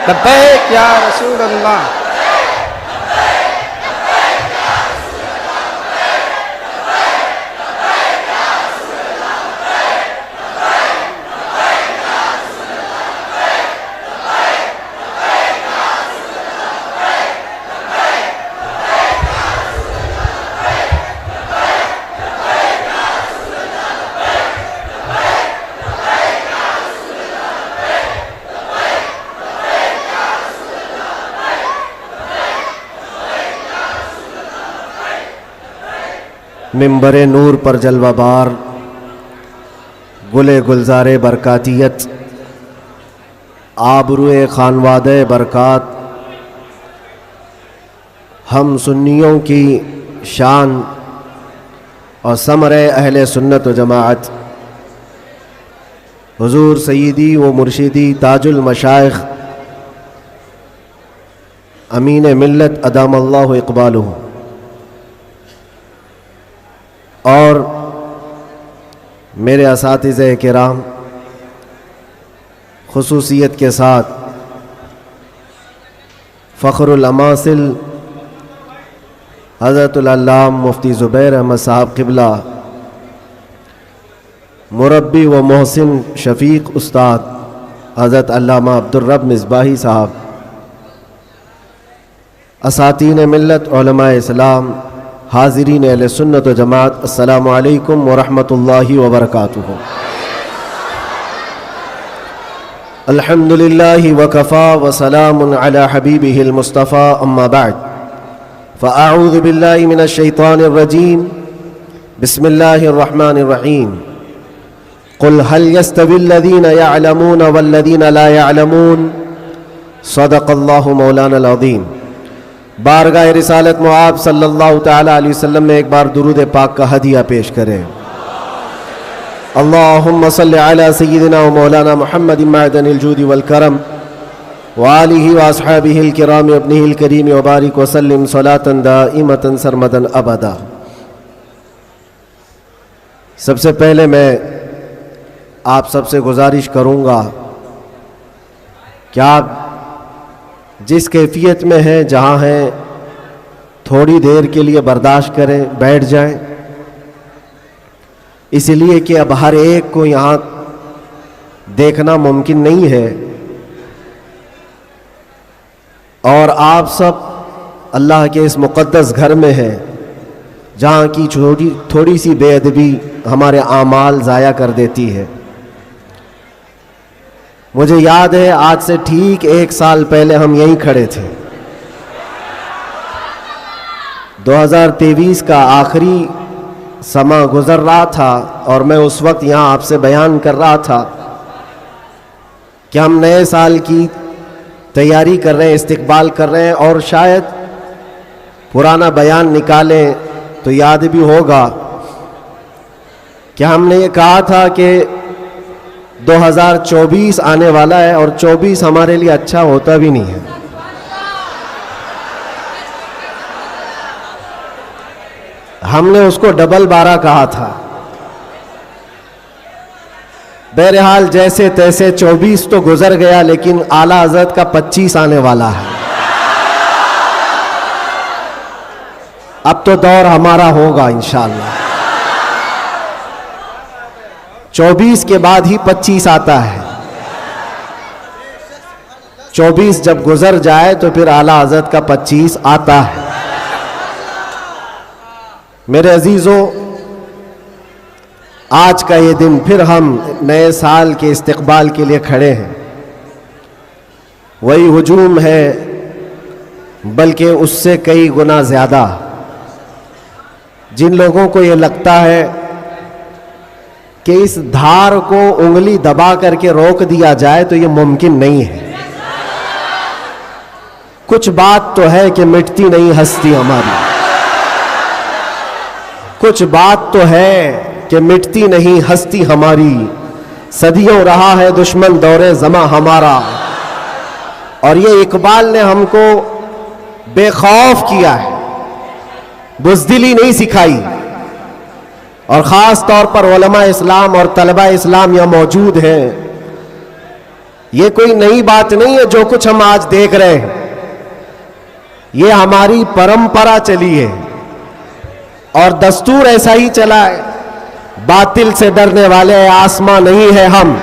लब्बैक या रसूल अल्लाह। मिंबरे नूर पर जलवाबार गुले गुलजारे बरकातियत आबरूए खानवादे बरकात हम सुन्नियों की शान और समरे अहले सुन्नत व जमाअत हुजूर सय्यदी व मुर्शिदी ताजुल मशाइख अमीन मिल्लत अदामल्लाहु इक़बालुहु और मेरे असातिज़े किराम खुसूसियत के साथ फ़ख्रुल अमासिल हज़रतुल अल्लाम मुफ्ती ज़ुबैर अहमद साहब क़िबला मुरब्बी व मोहसिन शफ़ीक़ उस्ताद हज़रत अल्लामा अब्दुर्रब मिसबाही साहब, असातीन मिल्लत उलमाए इस्लाम, हाज़िरीन अहले सुन्नत व जमात, अस्सलामु अलैकुम व रहमतुल्लाहि व बरकातुहू। अल्हम्दुलिल्लाहि व कफ़ा व सलामुन अला हबीबिहिल मुस्तफ़ा, अम्मा बअद, फ़अऊज़ु बिल्लाहि मिनश शैतानिर रजीम, बिस्मिल्लाहिर रहमानिर रहीम। क़ुल हल यस्तविल्लज़ीना यअलमून वल्लज़ीना ला यअलमून, सदक़ल्लाहु मौलानल अज़ीम। बारगाह रिसालत मुआब सल्लल्लाहु तआला अलैहि वसल्लम में एक बार दुरूद पाक का हदिया पेश करें। अल्लाहुम्मा सल्लि अला सय्यिदिना व मौलाना मुहम्मदिन मअदनिल जूदि वल करम व आलिहि व अस्हाबिहिल किराम इब्निहिल करीम व बारिक व सल्लिम सलातन दाइमतन सरमदन अबदा। सबसे पहले मैं आप सबसे गुजारिश करूँगा कि आप जिस कैफियत में हैं, जहाँ हैं, थोड़ी देर के लिए बर्दाश्त करें, बैठ जाएं, इसलिए कि अब हर एक को यहाँ देखना मुमकिन नहीं है और आप सब अल्लाह के इस मुक़द्दस घर में हैं जहाँ की थोड़ी सी बेअदबी हमारे आमाल ज़ाया कर देती है। मुझे याद है आज से ठीक 1 साल पहले हम यहीं खड़े थे। 2023 का आखिरी समा गुजर रहा था और मैं उस वक्त यहाँ आपसे बयान कर रहा था कि हम नए साल की तैयारी कर रहे हैं, इस्तकबाल कर रहे हैं और शायद पुराना बयान निकालें तो याद भी होगा कि हमने ये कहा था कि 2024 आने वाला है और 24 हमारे लिए अच्छा होता भी नहीं है। हमने उसको डबल 12 कहा था। बहरहाल जैसे तैसे 24 तो गुजर गया, लेकिन आला हज़रत का 25 आने वाला है। अब तो दौर हमारा होगा इंशाअल्लाह। 24 के बाद ही 25 आता है। 24 जब गुजर जाए तो फिर आला हज़रत का 25 आता है। मेरे अजीज़ों, आज का ये दिन फिर हम नए साल के इस्तकबाल के लिए खड़े हैं। वही हुजूम है, बल्कि उससे कई गुना ज़्यादा। जिन लोगों को ये लगता है कि इस धार को उंगली दबा करके रोक दिया जाए तो ये मुमकिन नहीं है। कुछ बात तो है कि मिटती नहीं हस्ती हमारी, कुछ बात तो है कि मिटती नहीं हस्ती हमारी। सदियों रहा है दुश्मन दौरे ज़मा हमारा। और ये इकबाल ने हमको बेखौफ किया है, बुज़दिली नहीं सिखाई। और ख़ास तौर पर उलमा इस्लाम और तलबा इस्लाम यहाँ मौजूद हैं। ये कोई नई बात नहीं है जो कुछ हम आज देख रहे हैं, ये हमारी परंपरा चली है और दस्तूर ऐसा ही चला है। बातिल से डरने वाले आसमां नहीं है हम,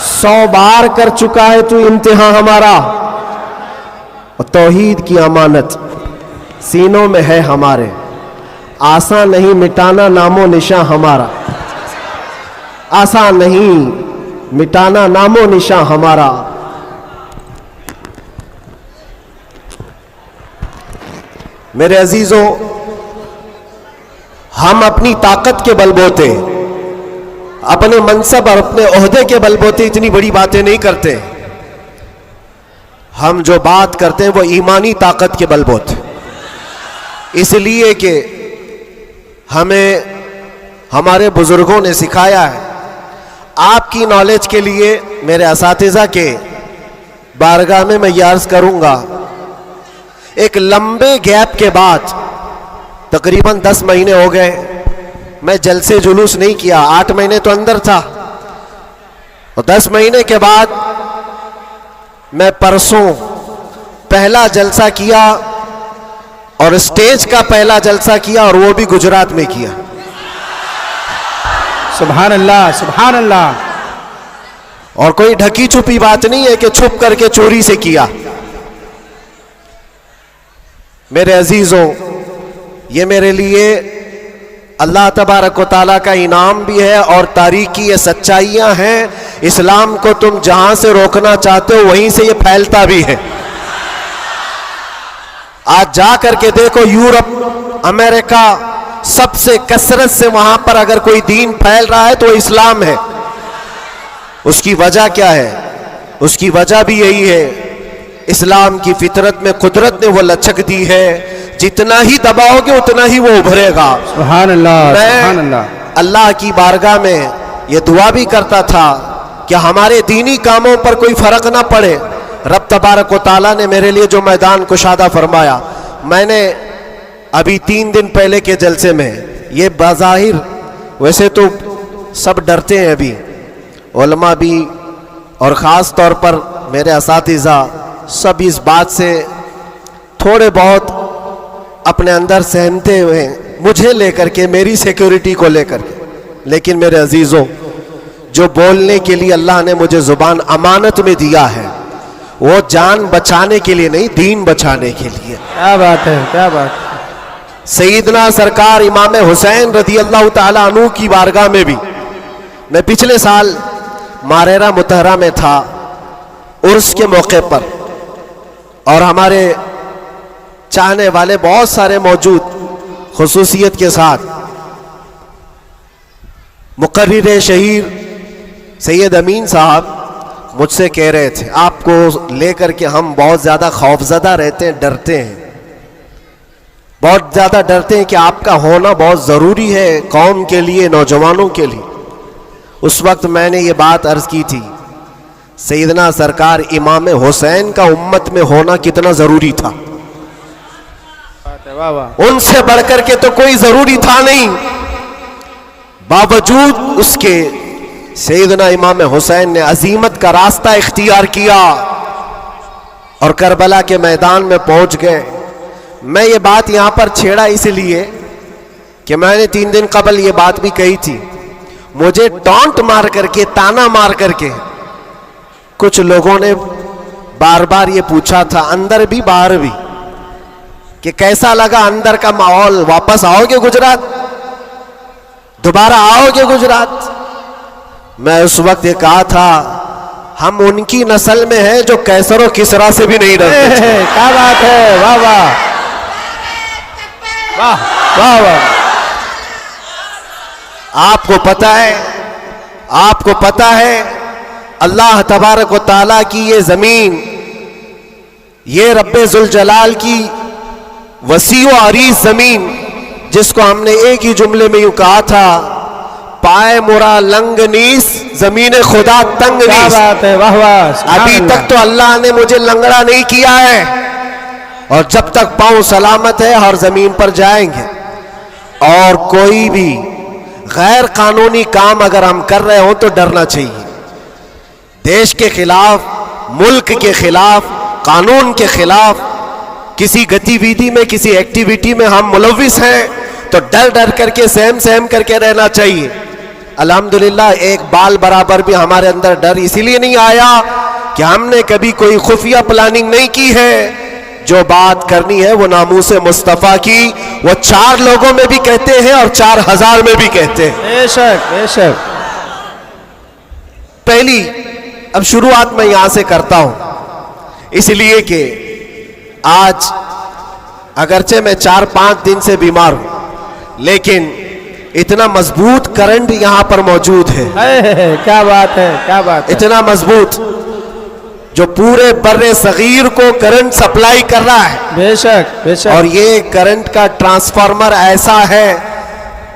100 बार कर चुका है तू इम्तिहान हमारा, और तौहीद की अमानत सीनों में है हमारे, आसान नहीं मिटाना नामो निशान हमारा, आसान नहीं मिटाना नामो निशान हमारा। मेरे अजीजों, हम अपनी ताकत के बलबूते, अपने मनसब और अपने ओहदे के बलबूते इतनी बड़ी बातें नहीं करते। हम जो बात करते हैं वो ईमानी ताकत के बलबूते, इसलिए कि हमें हमारे बुजुर्गों ने सिखाया है। आपकी नॉलेज के लिए मेरे असातिज़ा के बारगाह में मैं ये अर्ज करूंगा, एक लंबे गैप के बाद, तकरीबन 10 महीने हो गए, मैं जलसे जुलूस नहीं किया। 8 महीने तो अंदर था और 10 महीने के बाद मैं परसों पहला जलसा किया और स्टेज का पहला जलसा किया, और वो भी गुजरात में किया। सुभान अल्लाह, सुभान अल्लाह। और कोई ढकी छुपी बात नहीं है कि छुप करके चोरी से किया। मेरे अजीजों, ये मेरे लिए अल्लाह तबारक व तआला का इनाम भी है और तारीकी ये सच्चाइयां हैं। इस्लाम को तुम जहां से रोकना चाहते हो वहीं से ये फैलता भी है। आज जा करके देखो, यूरोप, अमेरिका, सबसे कसरत से वहां पर अगर कोई दीन फैल रहा है तो वो इस्लाम है। उसकी वजह क्या है? उसकी वजह भी यही है, इस्लाम की फितरत में कुदरत ने वो लचक दी है, जितना ही दबाओगे उतना ही वो उभरेगा। सुभान अल्लाह, सुभान अल्लाह। अल्लाह की बारगाह में ये दुआ भी करता था कि हमारे दीनी कामों पर कोई फर्क ना पड़े। रब तबारक व तआला ने मेरे लिए जो मैदान कुशादा फरमाया, मैंने अभी 3 दिन पहले के जलसे में, ये बाज़ाहिर वैसे तो सब डरते हैं अभी, उलमा भी और ख़ास तौर पर मेरे असातिज़ा सब इस बात से थोड़े बहुत अपने अंदर सहमते हुए, मुझे लेकर के, मेरी सिक्योरिटी को लेकर के। लेकिन मेरे अजीज़ों, जो बोलने के लिए अल्लाह ने मुझे ज़ुबान अमानत में दिया है, वो जान बचाने के लिए नहीं, दीन बचाने के लिए। क्या बात है, क्या बात है। सईदना सरकार इमाम हुसैन रज़ी अल्लाह ताला अन्हु की बारगाह में भी मैं पिछले साल मारेरा मुतहरा में था, उर्स के मौके पर, और हमारे चाहने वाले बहुत सारे मौजूद, खुसूसियत के साथ मुकर्रिर शहीर सैयद अमीन साहब मुझसे कह रहे थे, आपको लेकर के हम बहुत ज़्यादा खौफजदा रहते हैं, डरते हैं, बहुत ज़्यादा डरते हैं कि आपका होना बहुत ज़रूरी है कौम के लिए, नौजवानों के लिए। उस वक्त मैंने ये बात अर्ज़ की थी, सैयदना सरकार इमाम हुसैन का उम्मत में होना कितना ज़रूरी था। वाह वाह। उनसे बढ़कर के तो कोई ज़रूरी था नहीं, बावजूद उसके सैयदना इमाम हुसैन ने अजीमत का रास्ता इख्तियार किया और करबला के मैदान में पहुंच गए। मैं ये बात यहाँ पर छेड़ा इसलिए कि मैंने 3 दिन कबल ये बात भी कही थी, मुझे टॉन्ट मार करके, ताना मार करके कुछ लोगों ने बार बार ये पूछा था, अंदर भी बाहर भी, कि कैसा लगा अंदर का माहौल, वापस आओगे गुजरात, दोबारा आओगे गुजरात। मैं उस वक्त ये कहा था, हम उनकी नस्ल में हैं जो कैसर और किसरा से भी नहीं डरते। क्या बात है, वाह वाह वाह वाह वाह। आपको पता है अल्लाह तबारक व तआला की ये जमीन, ये रब्बे जुल जलाल की वसी व अरीज जमीन, जिसको हमने एक ही जुमले में यूं कहा था, पाए मुरा लंग नीस, जमीन खुदा तंग क्या नीस। बात है, वाह वाह। अभी तक तो अल्लाह ने मुझे लंगड़ा नहीं किया है, और जब तक पांव सलामत है हर जमीन पर जाएंगे। और कोई भी गैर कानूनी काम अगर हम कर रहे हो तो डरना चाहिए। देश के खिलाफ, मुल्क के खिलाफ, कानून के खिलाफ किसी गतिविधि में, किसी एक्टिविटी में हम मुलविस हैं तो डर डर करके, सहम सहम करके रहना चाहिए। अल्हम्दुलिल्लाह एक बाल बराबर भी हमारे अंदर डर इसीलिए नहीं आया कि हमने कभी कोई खुफिया प्लानिंग नहीं की है। जो बात करनी है वो नामूसे मुस्तफ़ा की, वो 4 लोगों में भी कहते हैं और 4000 में भी कहते हैं। बेशक बेशक। पहली अब शुरुआत मैं यहां से करता हूं, इसलिए कि आज अगरचे मैं 4-5 दिन से बीमार हूं, लेकिन इतना मजबूत करंट यहां पर मौजूद है। क्या बात है, क्या बात है। इतना मजबूत जो पूरे बर्रे सगीर को करंट सप्लाई कर रहा है। बेशक बेशक। और ये करंट का ट्रांसफार्मर ऐसा है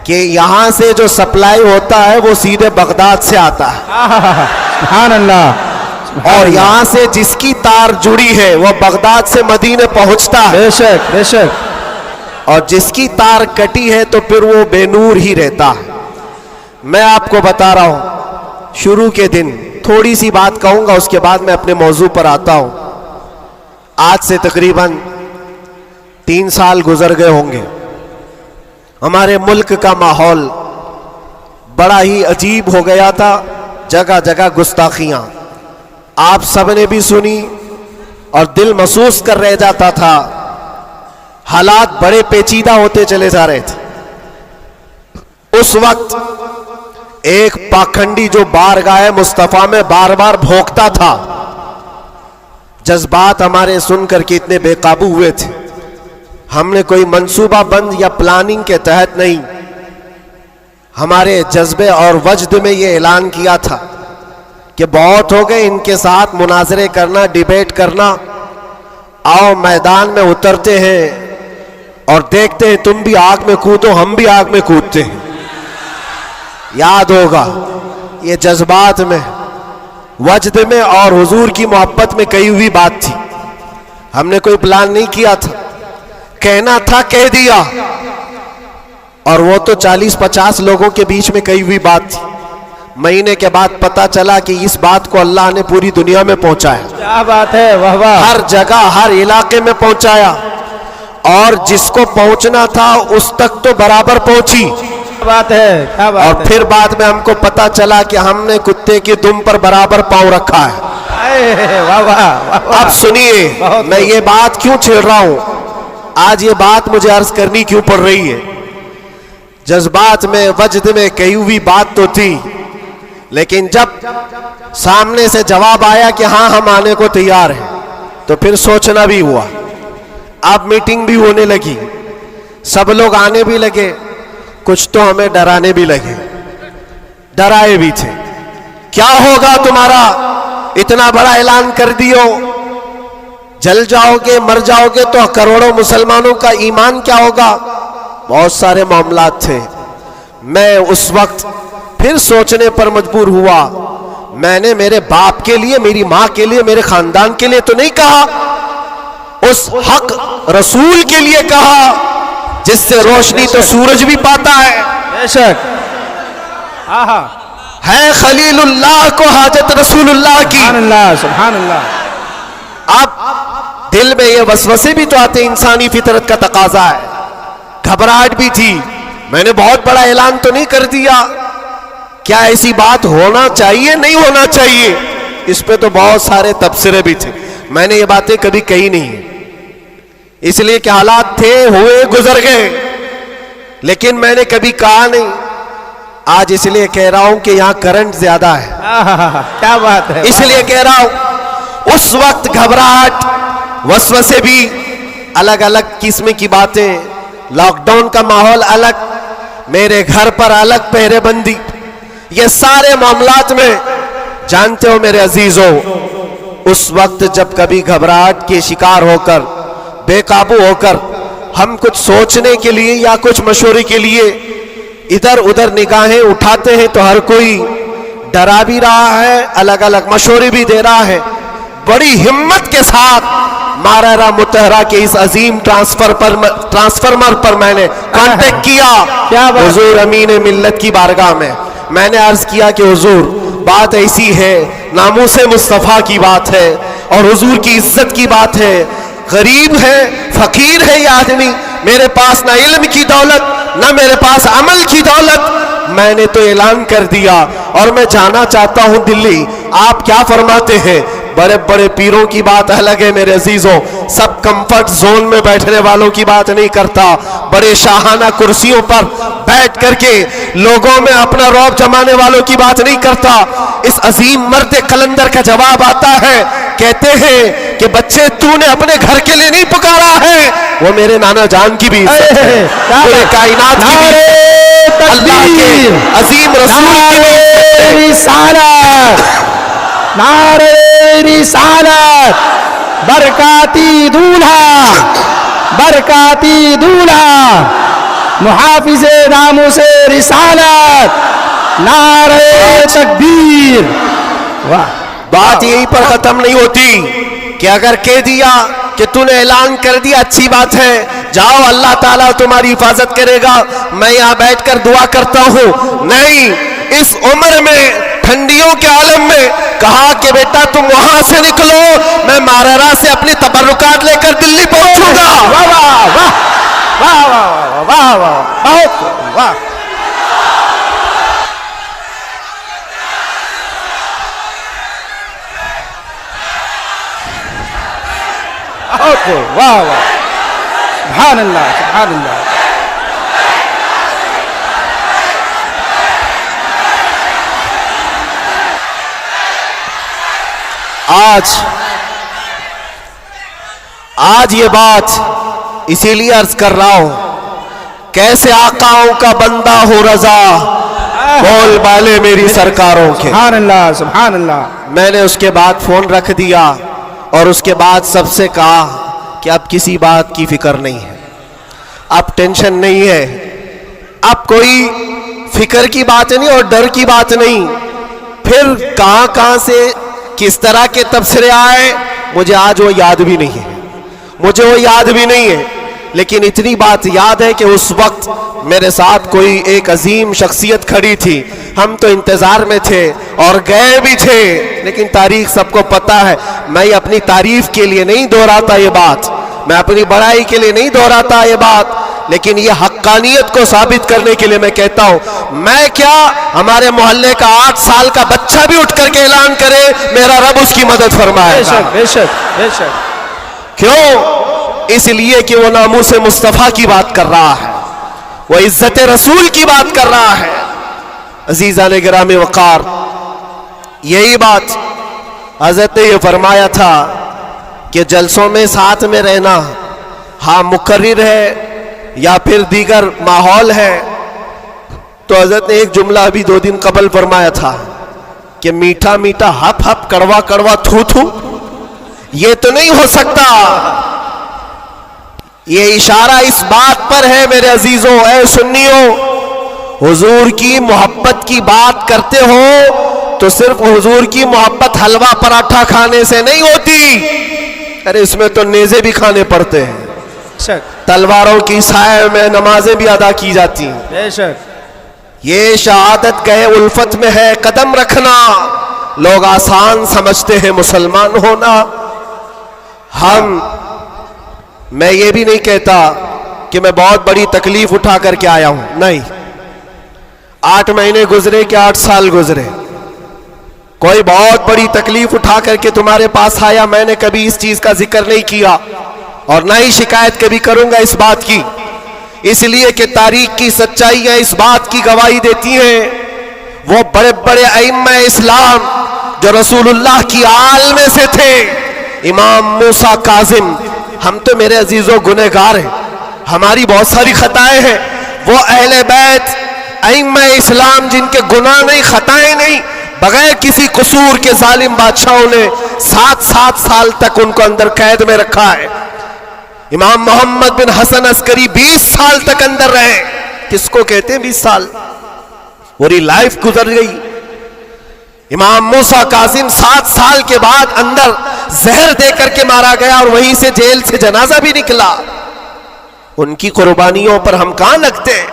कि यहां से जो सप्लाई होता है वो सीधे बगदाद से आता है। सुभान अल्लाह। और यहां से जिसकी तार जुड़ी है वो बगदाद से मदीने पहुंचता है। बेशक बेशक। और जिसकी तार कटी है तो फिर वो बेनूर ही रहता है। मैं आपको बता रहा हूं, शुरू के दिन थोड़ी सी बात कहूंगा, उसके बाद मैं अपने मौजू पर आता हूं। आज से तकरीबन 3 साल गुजर गए होंगे। हमारे मुल्क का माहौल बड़ा ही अजीब हो गया था, जगह जगह गुस्ताखियां आप सबने भी सुनी और दिल महसूस कर रह जाता था। हालात बड़े पेचीदा होते चले जा रहे थे। उस वक्त एक पाखंडी जो बारगाह मुस्तफा में बार बार भोंकता था, जज्बात हमारे सुनकर के इतने बेकाबू हुए थे। हमने कोई मंसूबा बंद या प्लानिंग के तहत नहीं, हमारे जज्बे और वजद में ये ऐलान किया था कि बहुत हो गए इनके साथ मुनाजरे करना, डिबेट करना, आओ मैदान में उतरते हैं और देखते हैं, तुम भी आग में कूदो, हम भी आग में कूदते हैं। याद होगा ये जज्बात में, वजद में और हुजूर की मोहब्बत में कही हुई बात थी। हमने कोई प्लान नहीं किया था, कहना था कह दिया। और वो तो 40-50 लोगों के बीच में कही हुई बात थी। महीने के बाद पता चला कि इस बात को अल्लाह ने पूरी दुनिया में पहुंचाया। क्या बात है, वाह वाह। हर जगह, हर इलाके में पहुंचाया, और जिसको पहुंचना था उस तक तो बराबर पहुंची। क्या बात है, क्या बात और फिर बाद में हमको पता चला कि हमने कुत्ते की दुम पर बराबर पांव रखा है। वाह वाह। अब सुनिए, मैं ये बात क्यों छेड़ रहा हूं, आज ये बात मुझे अर्ज करनी क्यों पड़ रही है। जज्बात में, वजद में कही हुई बात तो थी, लेकिन जब सामने से जवाब आया कि हाँ हम आने को तैयार हैं, तो फिर सोचना भी हुआ। अब मीटिंग भी होने लगी, सब लोग आने भी लगे, कुछ तो हमें डराने भी लगे, डराए भी थे। क्या होगा तुम्हारा, इतना बड़ा ऐलान कर दियो, जल जाओगे, मर जाओगे तो करोड़ों मुसलमानों का ईमान क्या होगा। बहुत सारे मामलात थे। मैं उस वक्त फिर सोचने पर मजबूर हुआ। मैंने मेरे बाप के लिए, मेरी मां के लिए, मेरे खानदान के लिए तो नहीं कहा, उस हक रसूल के लिए कहा जिससे रोशनी तो सूरज भी पाता है। बेशक। है खलीलुल्लाह को हाजत रसूलुल्लाह की। सुभान अल्लाह, सुभान अल्लाह। अब दिल में ये वसवसे भी तो आते, इंसानी फितरत का तकाजा है। घबराहट भी थी, मैंने बहुत बड़ा ऐलान तो नहीं कर दिया, क्या ऐसी बात होना चाहिए, नहीं होना चाहिए, इस पे तो बहुत सारे तबसरे भी थे। मैंने ये बातें कभी कही नहीं, इसलिए कि हालात थे, हुए, गुजर गए, लेकिन मैंने कभी कहा नहीं। आज इसलिए कह रहा हूं कि यहां करंट ज्यादा है। क्या बात है, इसलिए कह रहा हूं, उस वक्त घबराहट, वसवसे भी, अलग अलग किस्म की बातें, लॉकडाउन का माहौल अलग, मेरे घर पर अलग पहरेबंदी, ये सारे मामलात में जानते हो मेरे अजीजों, उस वक्त जब कभी घबराहट के शिकार होकर, बेकाबू होकर हम कुछ सोचने के लिए या कुछ मशवरे के लिए इधर उधर निगाहें उठाते हैं तो हर कोई डरा भी रहा है, अलग अलग मशवरे भी दे रहा है। बड़ी हिम्मत के साथ मारारा मुतहरा के इस अजीम ट्रांसफार्मर पर मैंने कांटेक्ट किया। क्या बात? हुजूर अमीन मिल्लत की बारगाह में मैंने अर्ज किया कि हुजूर बात ऐसी है, नामूसे मुस्तफ़ा की बात है और हुजूर की इज्जत की बात है। गरीब है, फकीर है ये आदमी, मेरे पास ना इल्म की दौलत ना मेरे पास अमल की दौलत, मैंने तो ऐलान कर दिया और मैं जाना चाहता हूं दिल्ली। आप क्या फरमाते हैं? बड़े बड़े पीरों की बात अलग है मेरे अजीजों, सब कंफर्ट जोन में बैठने वालों की बात नहीं करता, बड़े शाहाना कुर्सियों पर बैठ करके लोगों में अपना रौब जमाने वालों की बात नहीं करता। इस अजीम मर्द कलंदर का जवाब आता है, कहते हैं कि बच्चे तूने अपने घर के लिए नहीं पुकारा है, वो मेरे नाना जान की भी इज्जत है, पूरे कायनात की भी, अल्लाह के अजीम रसूल की भी रिसालत, नारे रिसालत, बरकाती दूल्हा, बरकाती दूल्हा, मुहाफिज़े नामूसे रिसालत, नारे तकबीर। वाह, बात यहीं पर खत्म नहीं होती कि अगर कह दिया कि तूने ऐलान कर दिया अच्छी बात है, जाओ अल्लाह ताला तुम्हारी हिफाजत करेगा, मैं यहाँ बैठकर दुआ करता हूँ। नहीं, इस उम्र में ठंडियों के आलम में कहा कि बेटा तुम वहां से निकलो, मैं माररा से अपनी तबर्रुकात लेकर दिल्ली पहुंचूंगा। वाह वाह वाह वाह वाह वाह वाह, बहुत वाह, वाह वाह, सुभान अल्लाह, सुभान अल्लाह। आज ये बात इसीलिए अर्ज कर रहा हूं, कैसे आकाओं का बंदा हो रजा, बोल बाले मेरी सरकारों के। सुभान अल्लाह, सुभान अल्लाह। मैंने उसके बाद फोन रख दिया और उसके बाद सबसे कहा कि अब किसी बात की फिक्र नहीं है, अब टेंशन नहीं है, अब कोई फिक्र की बात नहीं और डर की बात नहीं। फिर कहां कहां से किस तरह के तबसरे आए मुझे आज वो याद भी नहीं है, मुझे वो याद भी नहीं है, लेकिन इतनी बात याद है कि उस वक्त मेरे साथ कोई एक अजीम शख्सियत खड़ी थी, हम तो इंतजार में थे और गए भी थे, लेकिन तारीख सबको पता है। मैं अपनी तारीफ के लिए नहीं दोहराता ये बात, मैं अपनी बड़ाई के लिए नहीं दोहराता ये बात, लेकिन ये हक्कानियत को साबित करने के लिए मैं कहता हूं। मैं क्या, हमारे मोहल्ले का 8 साल का बच्चा भी उठ करके ऐलान करे, मेरा रब उसकी मदद फरमाएगा। बेशक बेशक बेशक। क्यों? इसलिए कि वो नामूसे मुस्तफ़ा की बात कर रहा है, वो इज्जत रसूल की बात कर रहा है। अजीज़ान गिरामी वक़ार, यही बात हज़रत ने ये फरमाया था कि जलसों में साथ में रहना, हाँ मुकर्रिर है या फिर दीगर माहौल है, तो हज़रत ने एक जुमला अभी 2 दिन कबल फरमाया था कि मीठा मीठा हप हप, कड़वा कड़वा थू थू, ये तो नहीं हो सकता। ये इशारा इस बात पर है मेरे अजीजों, ऐ सुन्नियों, हुजूर की मोहब्बत की बात करते हो तो सिर्फ हुजूर की मोहब्बत हलवा पराठा खाने से नहीं होती, अरे इसमें तो नेज़े भी खाने पड़ते हैं, तलवारों की साए में नमाजें भी अदा की जाती हैं। बेशक। ये शहादत गए उल्फत में है कदम रखना, लोग आसान समझते हैं मुसलमान होना। मैं ये भी नहीं कहता कि मैं बहुत बड़ी तकलीफ उठा करके आया हूं, नहीं, 8 महीने गुजरे कि 8 साल गुजरे, कोई बहुत बड़ी तकलीफ उठा करके तुम्हारे पास आया, मैंने कभी इस चीज का जिक्र नहीं किया और ना ही शिकायत कभी करूंगा इस बात की, इसलिए कि तारीख की सच्चाइयां इस बात की गवाही देती हैं। वो बड़े बड़े अइम्मा इस्लाम जो रसूलुल्लाह की आल में से थे, इमाम मूसा काजिम, हम तो मेरे अजीजों गुनहगार हैं, हमारी बहुत सारी खताएं हैं, वो अहले बैत अइम्मा इस्लाम जिनके गुनाह नहीं, खताएं नहीं, बगैर किसी कसूर के जालिम बादशाहों ने 7-7 साल तक उनको अंदर कैद में रखा है। इमाम मोहम्मद बिन हसन अस्करी 20 साल तक अंदर रहे, किसको कहते हैं 20 साल, पूरी लाइफ गुजर गई। इमाम मूसा कासिम 7 साल के बाद अंदर जहर देकर के मारा गया और वहीं से जेल से जनाजा भी निकला। उनकी कुर्बानियों पर हम कहां लगते हैं?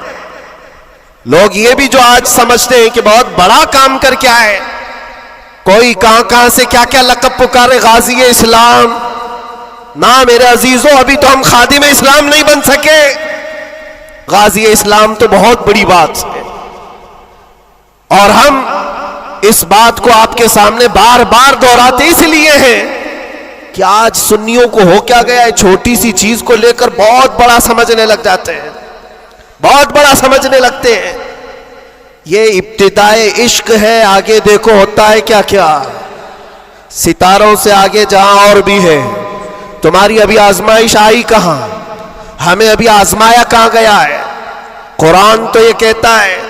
लोग ये भी जो आज समझते हैं कि बहुत बड़ा काम करके आए, कोई कहां कहां से क्या क्या लक़ब पुकारे, गाजी इस्लाम। ना मेरे अजीजों, अभी तो हम खादिम इस्लाम नहीं बन सके। गाजी इस्लाम तो बहुत बड़ी बात है, और हम इस बात को आपके सामने बार बार दोहराते इसलिए हैं कि आज सुन्नियों को हो क्या गया है, छोटी सी चीज को लेकर बहुत बड़ा समझने लग जाते हैं, बहुत बड़ा समझने लगते हैं। ये इब्तिदाए इश्क है, आगे देखो होता है क्या क्या। सितारों से आगे जहां और भी है। तुम्हारी अभी आजमाइश आई कहां, हमें अभी आजमाया कहां गया है। कुरान तो ये कहता है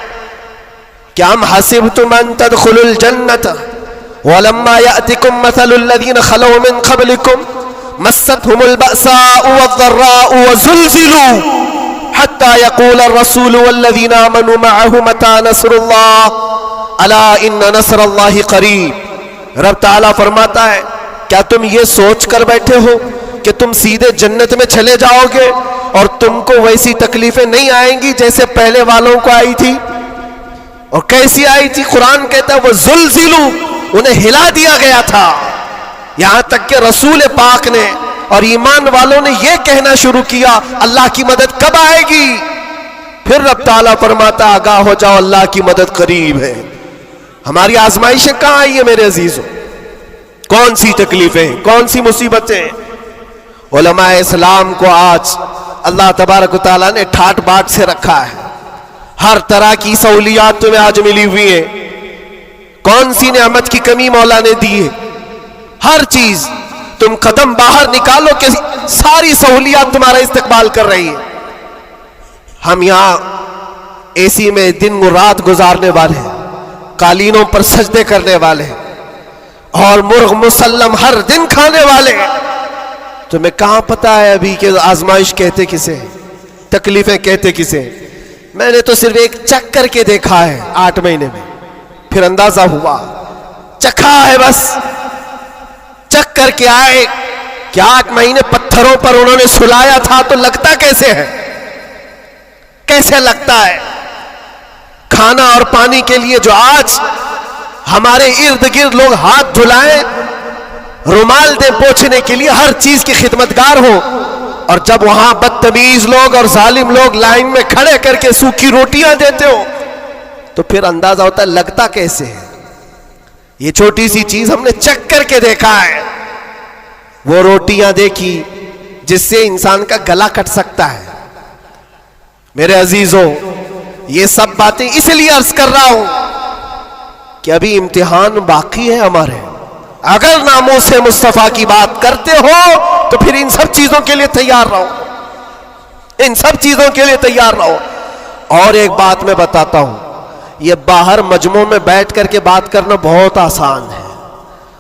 कि हम हसिबतुम अन तदखुलुल जन्नत वलम्मा यातिकुम मसलुल लज़ीना खलौ मिन क़ब्लिकुम मस्सतहुमुल बअसाउ वज़्ज़र्राउ वज़ुलज़िलू हत्ता यक़ूलर रसूलु वल्लज़ीना आमनू मअहु मता नस्रुल्लाह अला इन्न नस्रल्लाहि क़रीब। रब ताला फरमाता है, क्या तुम ये सोच कर बैठे हो कि तुम सीधे जन्नत में चले जाओगे और तुमको वैसी तकलीफें नहीं आएंगी जैसे पहले वालों को आई थी? और कैसी आई थी? कुरान कहता है वो जुल्जिलू, उन्हें हिला दिया गया था। यहां तक कि रसूल पाक ने और ईमान वालों ने यह कहना शुरू किया, अल्लाह की मदद कब आएगी? फिर रब ताला फरमाता, आगाह हो जाओ, अल्लाह की मदद करीब है। हमारी आजमाइशें कहां आई है मेरे अजीजों? कौन सी तकलीफें, कौन सी मुसीबतें? उलमाए इस्लाम को आज अल्लाह तबारक व तआला ने ठाट बाट से रखा है। हर तरह की सहूलियात तुम्हें आज मिली हुई है। कौन सी नेमत की कमी मौला ने दी है? हर चीज तुम कदम बाहर निकालो कि सारी सहूलियात तुम्हारा इस्तेमाल कर रही है। हम यहां एसी में दिन रात गुजारने वाले हैं, कालीनों पर सजदे करने वाले हैं और मुर्ग मुसल्लम हर दिन खाने वाले हैं। तुम्हें कहां पता है अभी कि आजमाइश कहते किसे, तकलीफें कहते किसे? मैंने तो सिर्फ एक चख करके देखा है 8 महीने में, फिर अंदाजा हुआ, चखा है बस, चख करके आए कि 8 महीने पत्थरों पर उन्होंने सुलाया था तो लगता कैसे है, कैसे लगता है? खाना और पानी के लिए जो आज हमारे इर्द गिर्द लोग हाथ धुलाएं, रुमाल दे पोंछने के लिए, हर चीज की खिदमतगार हो, और जब वहां बदतमीज लोग और जालिम लोग लाइन में खड़े करके सूखी रोटियां देते हो तो फिर अंदाजा होता है लगता कैसे है। ये छोटी सी चीज हमने चख करके देखा है, वो रोटियां देखी जिससे इंसान का गला कट सकता है। मेरे अजीजों, ये सब बातें इसलिए अर्ज कर रहा हूं कि अभी इम्तिहान बाकी है हमारे। अगर नामों से मुस्तफा की बात करते हो तो फिर इन सब चीजों के लिए तैयार रहो, इन सब चीजों के लिए तैयार रहो। और एक बात मैं बताता हूं, ये बाहर मजमों में बैठ करके बात करना बहुत आसान है,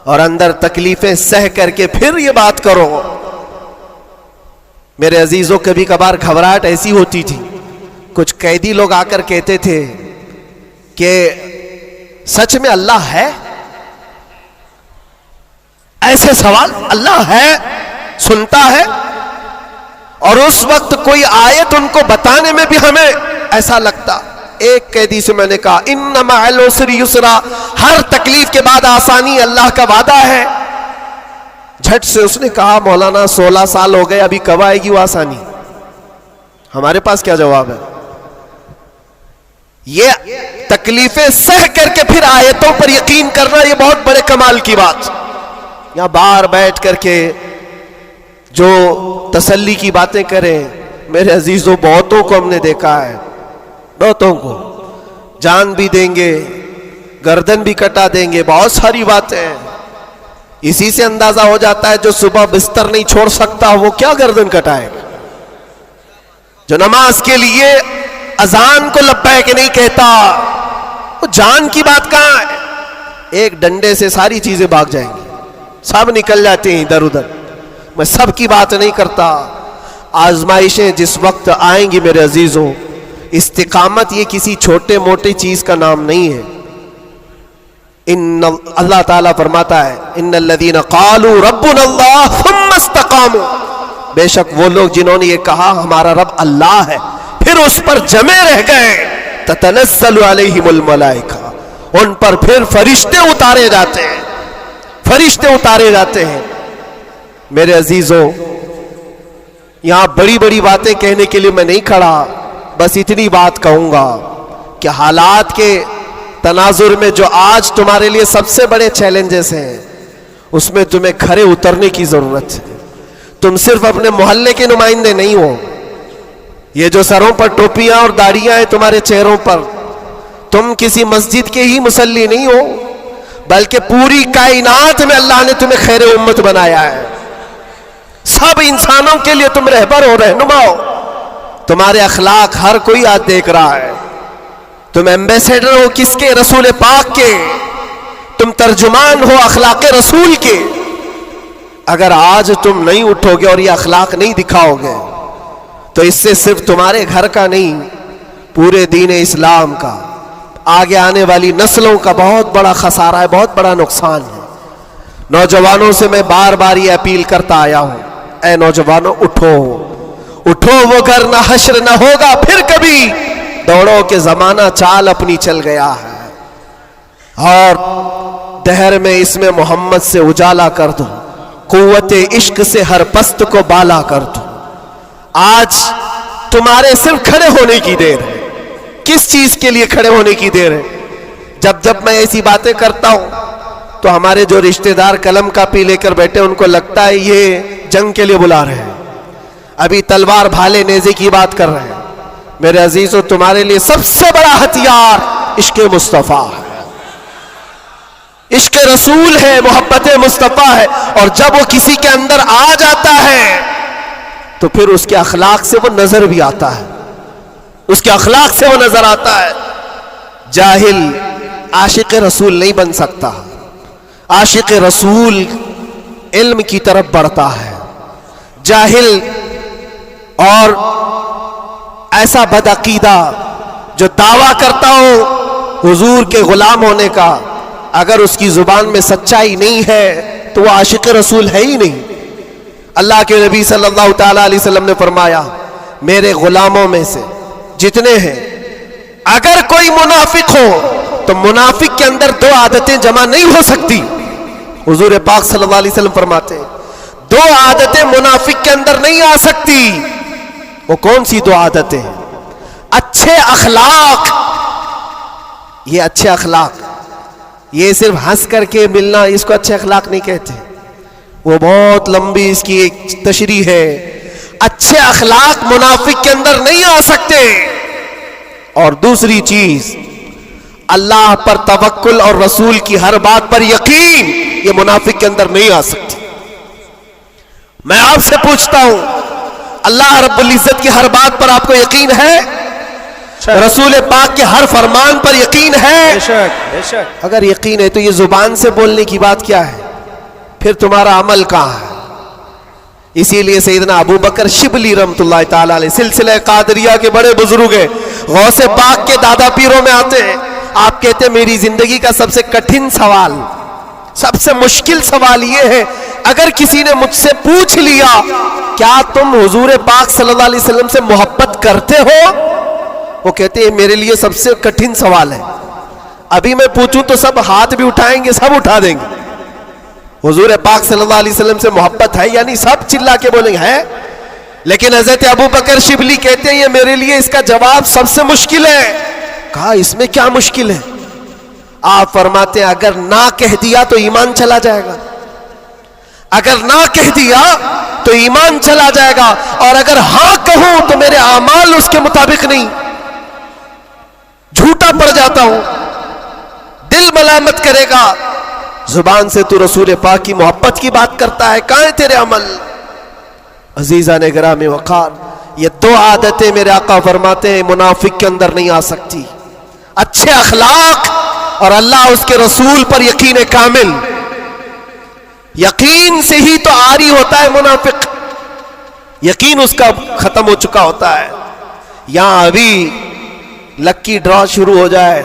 और अंदर तकलीफें सह करके फिर ये बात करो। मेरे अजीजों, कभी कभार घबराहट ऐसी होती थी, कुछ कैदी लोग आकर कहते थे कि सच में अल्लाह है? ऐसे सवाल, अल्लाह है, सुनता है? और उस वक्त कोई आयत उनको बताने में भी हमें ऐसा लगता। एक कैदी से मैंने कहा, इन्ना मअल उसरि युसरा, हर तकलीफ के बाद आसानी अल्लाह का वादा है। झट से उसने कहा, मौलाना 16 साल हो गए, अभी कब आएगी वो आसानी? हमारे पास क्या जवाब है? ये तकलीफें सह करके फिर आयतों पर यकीन करना, ये बहुत बड़े कमाल की बात। यहां बाहर बैठ करके जो तसल्ली की बातें करें, मेरे अजीजों, बहुतों को हमने देखा है, बहुतों को जान भी देंगे, गर्दन भी कटा देंगे, बहुत सारी बातें। इसी से अंदाजा हो जाता है जो सुबह बिस्तर नहीं छोड़ सकता वो क्या गर्दन कटाएगा, जो नमाज के लिए अजान को लब्बैक नहीं कहता, वो जान की बात कहां है? एक डंडे से सारी चीजें भाग जाएंगी, सब निकल जाते हैं इधर उधर। मैं सब की बात नहीं करता। आजमाइशें जिस वक्त आएंगी मेरे अजीजों, इस्तिकामत ये किसी छोटे मोटे चीज का नाम नहीं है। अल्लाह ताला फरमाता है, इन्नल्लज़ीना क़ालू रब्बुनल्लाह सुम्मा इस्तक़ामू, बेशक वो लोग जिन्होंने ये कहा हमारा रब अल्लाह है, फिर उस पर जमे रह गए, ततनज़्ज़लु अलैहिमुल मलाइका, उन पर फिर फरिश्ते उतारे जाते हैं, फरिश्ते उतारे जाते हैं। मेरे अजीजों, यहां बड़ी बड़ी बातें कहने के लिए मैं नहीं खड़ा, बस इतनी बात कहूंगा कि हालात के तनाजुर में जो आज तुम्हारे लिए सबसे बड़े चैलेंजेस हैं, उसमें तुम्हें खरे उतरने की जरूरत है। तुम सिर्फ अपने मोहल्ले के नुमाइंदे नहीं हो। ये जो सरों पर टोपियां और दाढ़ियां हैं तुम्हारे चेहरों पर, तुम किसी मस्जिद के ही मुसल्ली नहीं हो, बल्कि पूरी कायनात में अल्लाह ने तुम्हें खैर उम्मत बनाया है। सब इंसानों के लिए तुम रहबर हो, रहनुमा हो। तुम्हारे अखलाक हर कोई आज देख रहा है। तुम एम्बेसडर हो किसके? रसूल पाक के। तुम तर्जुमान हो अखलाक रसूल के। अगर आज तुम नहीं उठोगे और ये अखलाक नहीं दिखाओगे, तो इससे सिर्फ तुम्हारे घर का नहीं, पूरे दीन इस्लाम का, आगे आने वाली नस्लों का बहुत बड़ा खसारा है, बहुत बड़ा नुकसान है। नौजवानों से मैं बार बार ये अपील करता आया हूं, ऐ नौजवानों उठो, उठो, वो घर ना हश्र ना होगा फिर कभी, दौड़ो के जमाना चाल अपनी चल गया है। और दहर में इसमें मोहम्मद से उजाला कर दो, कुव्वते इश्क से हर पस्त को बाला कर दो। आज तुम्हारे सिर्फ खड़े होने की देर है। किस चीज के लिए खड़े होने की देर है? जब जब मैं ऐसी बातें करता हूं तो हमारे जो रिश्तेदार कलम कापी लेकर बैठे, उनको लगता है ये जंग के लिए बुला रहे हैं, अभी तलवार भाले नेज़े की बात कर रहे हैं। मेरे अजीजों, तुम्हारे लिए सबसे बड़ा हथियार इश्क मुस्तफा है, इश्क रसूल है, मोहब्बत मुस्तफा है। और जब वो किसी के अंदर आ जाता है तो फिर उसके अखलाक से वो नजर भी आता है, उसके अखलाक से वो नजर आता है। जाहिल आशिक रसूल नहीं बन सकता। आशिक रसूल इल्म की तरफ बढ़ता है। जाहिल और ऐसा बदअकीदा जो दावा करता हो हुजूर के गुलाम होने का, अगर उसकी जुबान में सच्चाई नहीं है तो वह आशिक रसूल है ही नहीं। अल्लाह के नबी सल्लल्लाहु ताला अलैहि वसल्लम ने फरमाया, मेरे गुलामों में से जितने हैं, अगर कोई मुनाफिक हो तो मुनाफिक के अंदर दो आदतें जमा नहीं हो सकती। हुजूर पाक सल्लल्लाहु अलैहि वसल्लम फरमाते हैं, दो आदतें मुनाफिक के अंदर नहीं आ सकती। वो कौन सी दो आदतें हैं? अच्छे अखलाक। ये अच्छे अखलाक, ये सिर्फ हंस करके मिलना, इसको अच्छे अखलाक नहीं कहते, वो बहुत लंबी इसकी एक तशरीह है। अच्छे अखलाक मुनाफिक के अंदर नहीं आ सकते। और दूसरी चीज, अल्लाह पर तवक्कुल और रसूल की हर बात पर यकीन, ये मुनाफिक के अंदर नहीं आ सकती। मैं आपसे पूछता हूं, अल्लाह रब्बुल इज्जत की हर बात पर आपको यकीन है? रसूल पाक के हर फरमान पर यकीन है? बेशक, बेशक। अगर यकीन है तो ये जुबान से बोलने की बात क्या है? फिर तुम्हारा अमल कहां है? इसीलिए सैयदना अबू बकर शिबली रहमतुल्लाह ताला अलैह, सिलसिला कादरिया के बड़े बुजुर्ग हैं, गौसे पाक के दादा पीरों में आते हैं। आप कहते हैं मेरी जिंदगी का सबसे कठिन सवाल, सबसे मुश्किल सवाल ये है, अगर किसी ने मुझसे पूछ लिया क्या तुम हुजूर पाक सल्लल्लाहु अलैहि वसल्लम से मोहब्बत करते हो, वो कहते हैं मेरे लिए सबसे कठिन सवाल है। अभी मैं पूछूं तो सब हाथ भी उठाएंगे, सब उठा देंगे। हुजूर पाक सल्लल्लाहु अलैहि वसल्लम से मोहब्बत है, यानी सब चिल्ला के बोलेंगे है। लेकिन हजरत अबू बकर शिबली कहते हैं ये मेरे लिए इसका जवाब सबसे मुश्किल है। कहा इसमें क्या मुश्किल है? आप फरमाते हैं अगर ना कह दिया तो ईमान चला जाएगा, अगर ना कह दिया तो ईमान चला जाएगा, और अगर हां कहूं तो मेरे आमाल उसके मुताबिक नहीं, झूठा पड़ जाता हूं, दिल मलामत करेगा। जुबान से तू रसूल पाक की मोहब्बत की बात करता है, कहां है तेरे अमल? अजीजा ने गिरामी वक़ार, ये दो आदतें मेरे आका फरमाते हैं मुनाफिक के अंदर नहीं आ सकती, अच्छे अखलाक और अल्लाह उसके रसूल पर यकीन कामिल। यकीन से ही तो आरी होता है मुनाफिक, यकीन उसका खत्म हो चुका होता है। यहां अभी लक्की ड्रॉ शुरू हो जाए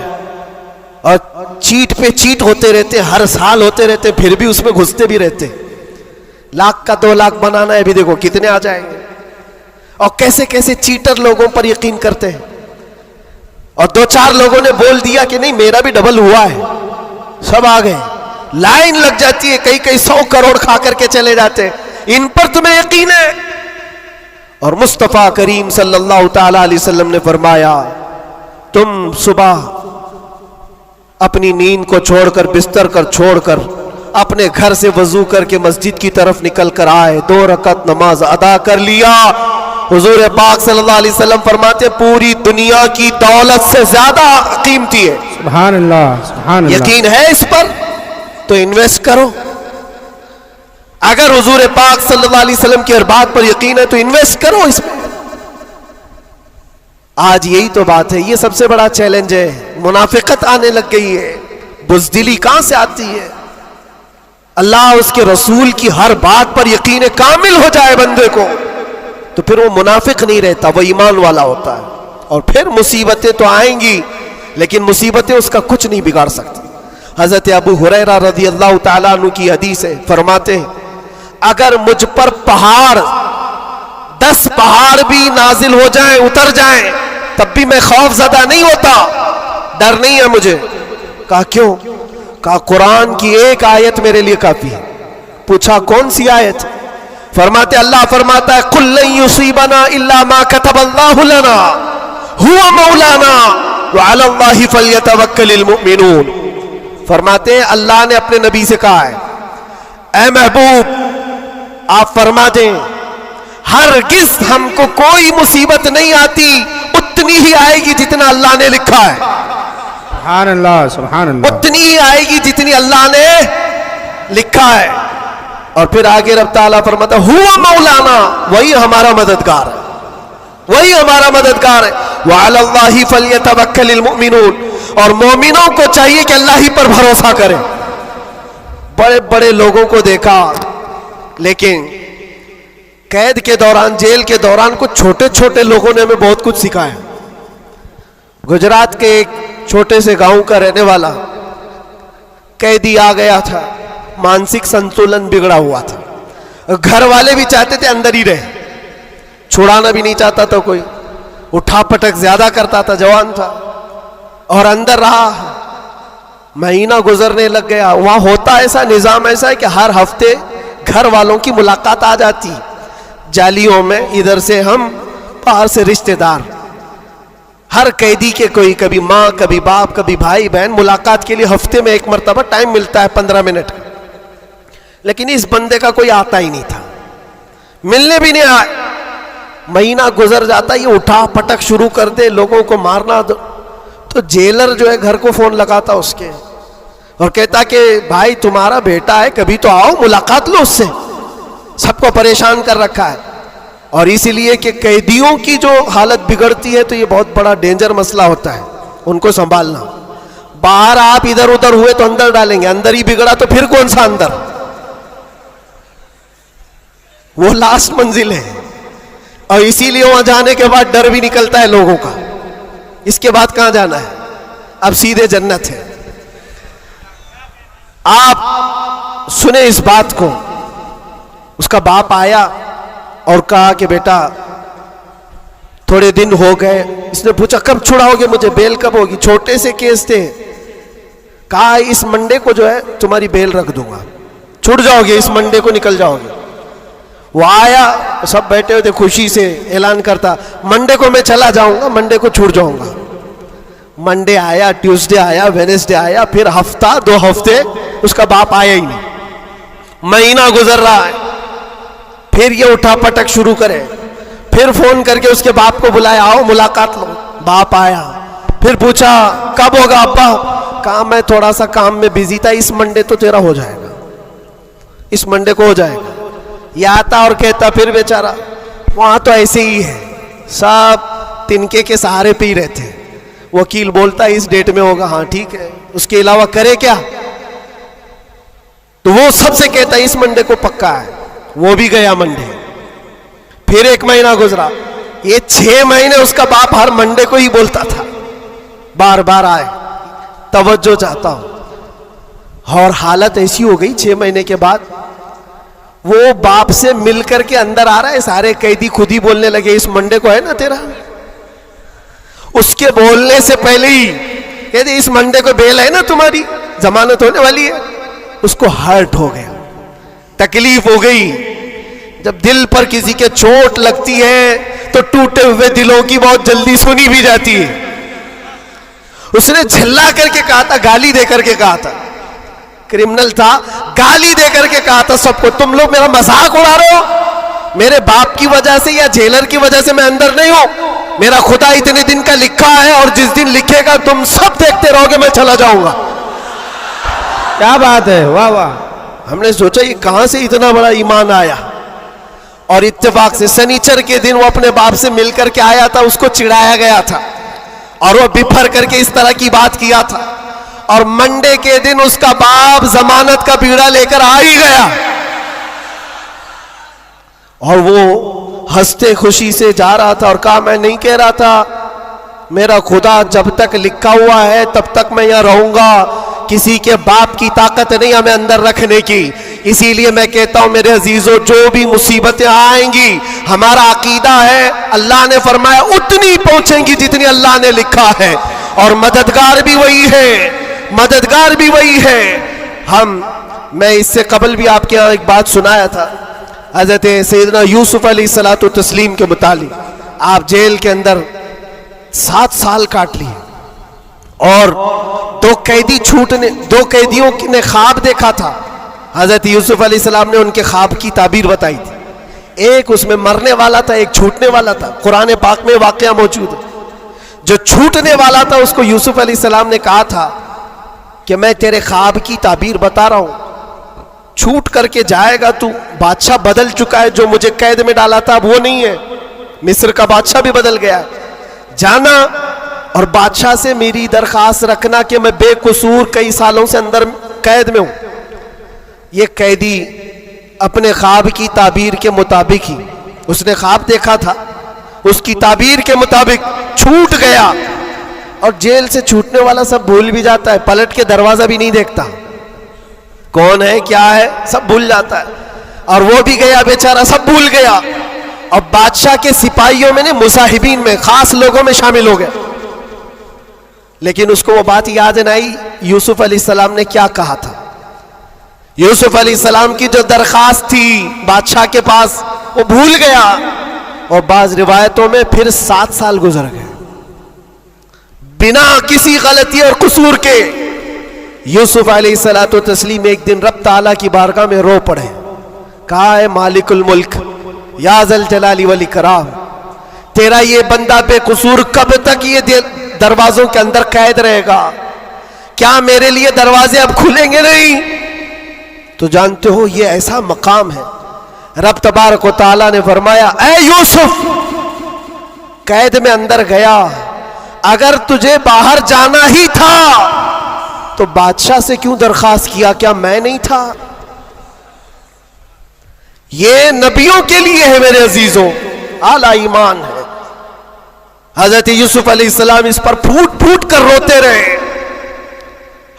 और चीट पे चीट होते रहते, हर साल होते रहते, फिर भी उसमें घुसते भी रहते। लाख का 2 लाख बनाना है, अभी देखो कितने आ जाएंगे। और कैसे कैसे चीटर लोगों पर यकीन करते हैं। और 2-4 लोगों ने बोल दिया कि नहीं मेरा भी डबल हुआ है, सब आ गए, लाइन लग जाती है, कई कई 100 करोड़ खा करके चले जाते हैं। इन पर तुम्हें यकीन है? और मुस्तफा करीम सल्लल्लाहु ताला अलैहि वसल्लम ने फरमाया, तुम सुबह अपनी नींद को छोड़कर, बिस्तर कर छोड़कर अपने घर से वजू करके मस्जिद की तरफ निकल कर आए, 2 रकात नमाज अदा कर लिया। हुजूर पाक सल्लल्लाहु अलैहि वसल्लम फरमाते पूरी दुनिया की दौलत से ज्यादा कीमती है। सुभान अल्लाह, सुभान अल्लाह। यकीन है इस पर तो इन्वेस्ट करो। अगर हुजूर पाक सल्लल्लाहु अलैहि वसल्लम की हर बात पर यकीन है तो इन्वेस्ट करो इसमें। आज यही तो बात है, ये सबसे बड़ा चैलेंज है। मुनाफिकत आने लग गई है, बुज़दिली कहां से आती है? अल्लाह उसके रसूल की हर बात पर यकीन कामिल हो जाए बंदे को, तो फिर वो मुनाफिक नहीं रहता, वो ईमान वाला होता है। और फिर मुसीबतें तो आएंगी, लेकिन मुसीबतें उसका कुछ नहीं बिगाड़ सकती। हजरत अबू हुरैरा रज़ियल्लाहु ताला अन्हु की हदीस है, फरमाते हैं अगर मुझ पर 10 पहाड़ भी नाजिल हो जाएं, उतर जाएं, तब भी मैं खौफज़दा नहीं होता, डर नहीं है मुझे। कहा क्यों? कहा कुरान की एक आयत मेरे लिए काफी है। पूछा कौन सी आयत? फरमाते अल्लाह फरमाता है कुल लन युसीबना इल्ला मा कतबल्लाहु लना हुवा मौलाना व अला अल्लाहि फल्यतवक्कलिल मुमिनून। फरमाते हैं अल्लाह ने अपने नबी से कहा है, ऐ महबूब आप फरमा दें हरगिज हमको कोई मुसीबत नहीं आती, उतनी ही आएगी जितना अल्लाह ने लिखा है। सुभान अल्लाह, सुभान अल्लाह। उतनी ही आएगी जितनी अल्लाह ने लिखा है। और फिर आगे रब ताला फरमाता हुवा मौलाना, वही हमारा मददगार है, वही हमारा मददगार है। व अला अल्लाहि फल्यतवक्कलिल मुमिनून, और मोमिनों को चाहिए कि अल्लाह ही पर भरोसा करें। बड़े बड़े लोगों को देखा, लेकिन कैद के दौरान, जेल के दौरान कुछ छोटे छोटे लोगों ने हमें बहुत कुछ सिखाया। गुजरात के एक छोटे से गांव का रहने वाला कैदी आ गया था, मानसिक संतुलन बिगड़ा हुआ था। घर वाले भी चाहते थे अंदर ही रहे, छुड़ाना भी नहीं चाहता था कोई, उठा पटक ज्यादा करता था, जवान था और अंदर रहा। महीना गुजरने लग गया। वहां होता ऐसा, निजाम ऐसा है कि हर हफ्ते घर वालों की मुलाकात आ जाती, जालियों में, इधर से हम, बाहर से रिश्तेदार। हर कैदी के कोई, कभी माँ, कभी बाप, कभी भाई बहन, मुलाकात के लिए हफ्ते में एक मरतबा टाइम मिलता है 15 मिनट। लेकिन इस बंदे का कोई आता ही नहीं था, मिलने भी नहीं आए। महीना गुजर जाता, ये उठा पटक शुरू कर दे, लोगों को मारना। तो जेलर जो है घर को फोन लगाता उसके और कहता कि भाई तुम्हारा बेटा है, कभी तो आओ, मुलाकात लो उससे, सबको परेशान कर रखा है। और इसीलिए कि कैदियों की जो हालत बिगड़ती है तो ये बहुत बड़ा डेंजर मसला होता है, उनको संभालना। बाहर आप इधर उधर हुए तो अंदर डालेंगे, अंदर ही बिगड़ा तो फिर कौन सा अंदर, वो लास्ट मंजिल है। और इसीलिए वहां जाने के बाद डर भी निकलता है लोगों का, इसके बाद कहां जाना है, अब सीधे जन्नत है। आप सुने इस बात को। उसका बाप आया और कहा कि बेटा थोड़े दिन हो गए। इसने पूछा कब छुड़ाओगे मुझे, बेल कब होगी? छोटे से केस थे। कहा इस मंडे को जो है तुम्हारी बेल रख दूंगा, छूट जाओगे, इस मंडे को निकल जाओगे। वो आया, सब बैठे हुए थे, खुशी से ऐलान करता मंडे को मैं चला जाऊंगा, मंडे को छूट जाऊंगा। मंडे आया, ट्यूसडे आया, वेडनेसडे आया, फिर हफ्ता 2 हफ्ते उसका बाप आया ही नहीं। महीना गुजर रहा है, फिर ये उठा पटक शुरू करे। फिर फोन करके उसके बाप को बुलाया, आओ मुलाकात लो। बाप आया, फिर पूछा कब होगा अब्बा? कहा मैं थोड़ा सा काम में बिजी था, इस मंडे तो तेरा हो जाएगा, इस मंडे को हो जाएगा। ये आता और कहता फिर बेचारा, वहां तो ऐसे ही है, सब तिनके के सहारे पे ही रहते हैं। वकील बोलता इस डेट में होगा, हाँ ठीक है, उसके अलावा करे क्या? तो वो सबसे कहता इस मंडे को पक्का है। वो भी गया मंडे, फिर 1 महीना गुजरा, ये 6 महीने उसका बाप हर मंडे को ही बोलता था, बार बार आए, तवज्जो चाहता हूं। और हालत ऐसी हो गई 6 महीने के बाद वो बाप से मिलकर के अंदर आ रहा है, सारे कैदी खुद ही बोलने लगे इस मंडे को है ना तेरा। उसके बोलने से पहले ही कहते इस मंडे को बेल है ना, तुम्हारी जमानत होने वाली है। उसको हर्ट हो गया, तकलीफ हो गई। जब दिल पर किसी के चोट लगती है तो टूटे हुए दिलों की बहुत जल्दी सुनी भी जाती है। उसने झल्ला करके कहा था, गाली दे करके कहा था, क्रिमिनल था, गाली दे करके कहा था सबको, तुम लोग मेरा मजाक उड़ा रहे हो, मेरे बाप की वजह से या जेलर की वजह से मैं अंदर नहीं हूं, मेरा खुदा इतने दिन का लिखा है और जिस दिन लिखेगा तुम सब देखते रहोगे, मैं चला जाऊंगा। क्या बात है, वाह वाह। हमने सोचा ये कहां से इतना बड़ा ईमान आया, और इत्तेफाक से शनिचर के दिन वो अपने बाप से मिलकर के आया था, उसको चिढ़ाया गया था और वो बिफर करके इस तरह की बात किया था, और मंडे के दिन उसका बाप जमानत का बीड़ा लेकर आ ही गया, और वो हंसते खुशी से जा रहा था और कहा मैं नहीं कह रहा था, मेरा खुदा जब तक लिखा हुआ है तब तक मैं यहां रहूंगा, किसी के बाप की ताकत नहीं हमें अंदर रखने की। इसीलिए मैं कहता हूं मेरे अजीजों, जो भी मुसीबतें आएंगी, हमारा अकीदा है अल्लाह ने फरमाया उतनी पहुंचेंगी जितनी अल्लाह ने लिखा है, और मददगार भी वही है, मददगार भी वही है। मैं इससे कबल भी आपके यहां एक बात सुनाया था, हजरत सैयदना यूसुफ अलैहिस्सलातु तस्लीम के मुतालिक। आप जेल के अंदर 7 साल काट लिए, और दो कैदियों ने ख्वाब देखा था। हजरत यूसुफ अलैहिस्सलाम ने उनके ख्वाब की ताबीर बताई थी। एक उसमें मरने वाला था, एक छूटने वाला था। कुरान पाक में वाकया मौजूद है। जो छूटने वाला था उसको यूसुफ अलैहिस्सलाम ने कहा था कि मैं तेरे ख्वाब की ताबीर बता रहा हूं, छूट करके जाएगा तू, बादशाह बदल चुका है, जो मुझे कैद में डाला था अब वो नहीं है, मिस्र का बादशाह भी बदल गया, जाना और बादशाह से मेरी दरखास्त रखना कि मैं बेकसूर कई सालों से अंदर कैद में हूं। ये कैदी अपने ख्वाब की ताबीर के मुताबिक ही, उसने ख्वाब देखा था, उसकी ताबीर के मुताबिक छूट गया। और जेल से छूटने वाला सब भूल भी जाता है, पलट के दरवाजा भी नहीं देखता, कौन है क्या है सब भूल जाता है, और वो भी गया बेचारा, सब भूल गया। और बादशाह के सिपाहियों में ने मुसाहिबीन में, खास लोगों में शामिल हो गया। लेकिन उसको वो बात याद नहीं आई यूसुफ अलैहिस्सलाम ने क्या कहा था। यूसुफ अलैहिस्सलाम की जो दरखास्त थी बादशाह के पास, वो भूल गया, और बाज रिवायतों में फिर 7 साल गुजर गए बिना किसी गलती और कसूर के। यूसुफ अलैहिस्सलातु तस्लीम एक दिन रब ताला की बारगाह में रो पड़े, कहा है मालिकुल मुल्क या ज़ल जलाली वल इकराम, तेरा ये बंदा बेकसूर कब तक ये दरवाजों के अंदर कैद रहेगा? क्या मेरे लिए दरवाजे अब खुलेंगे नहीं? तो जानते हो ये ऐसा मकाम है, रब तबारक व तआला ने फरमाया ऐ यूसुफ, कैद में अंदर गया, अगर तुझे बाहर जाना ही था तो बादशाह से क्यों दरखास्त किया, क्या मैं नहीं था? ये नबियों के लिए है मेरे अजीजों, आला ईमान है। हजरत यूसुफ अलैहिस्सलाम इस पर फूट फूट कर रोते रहे।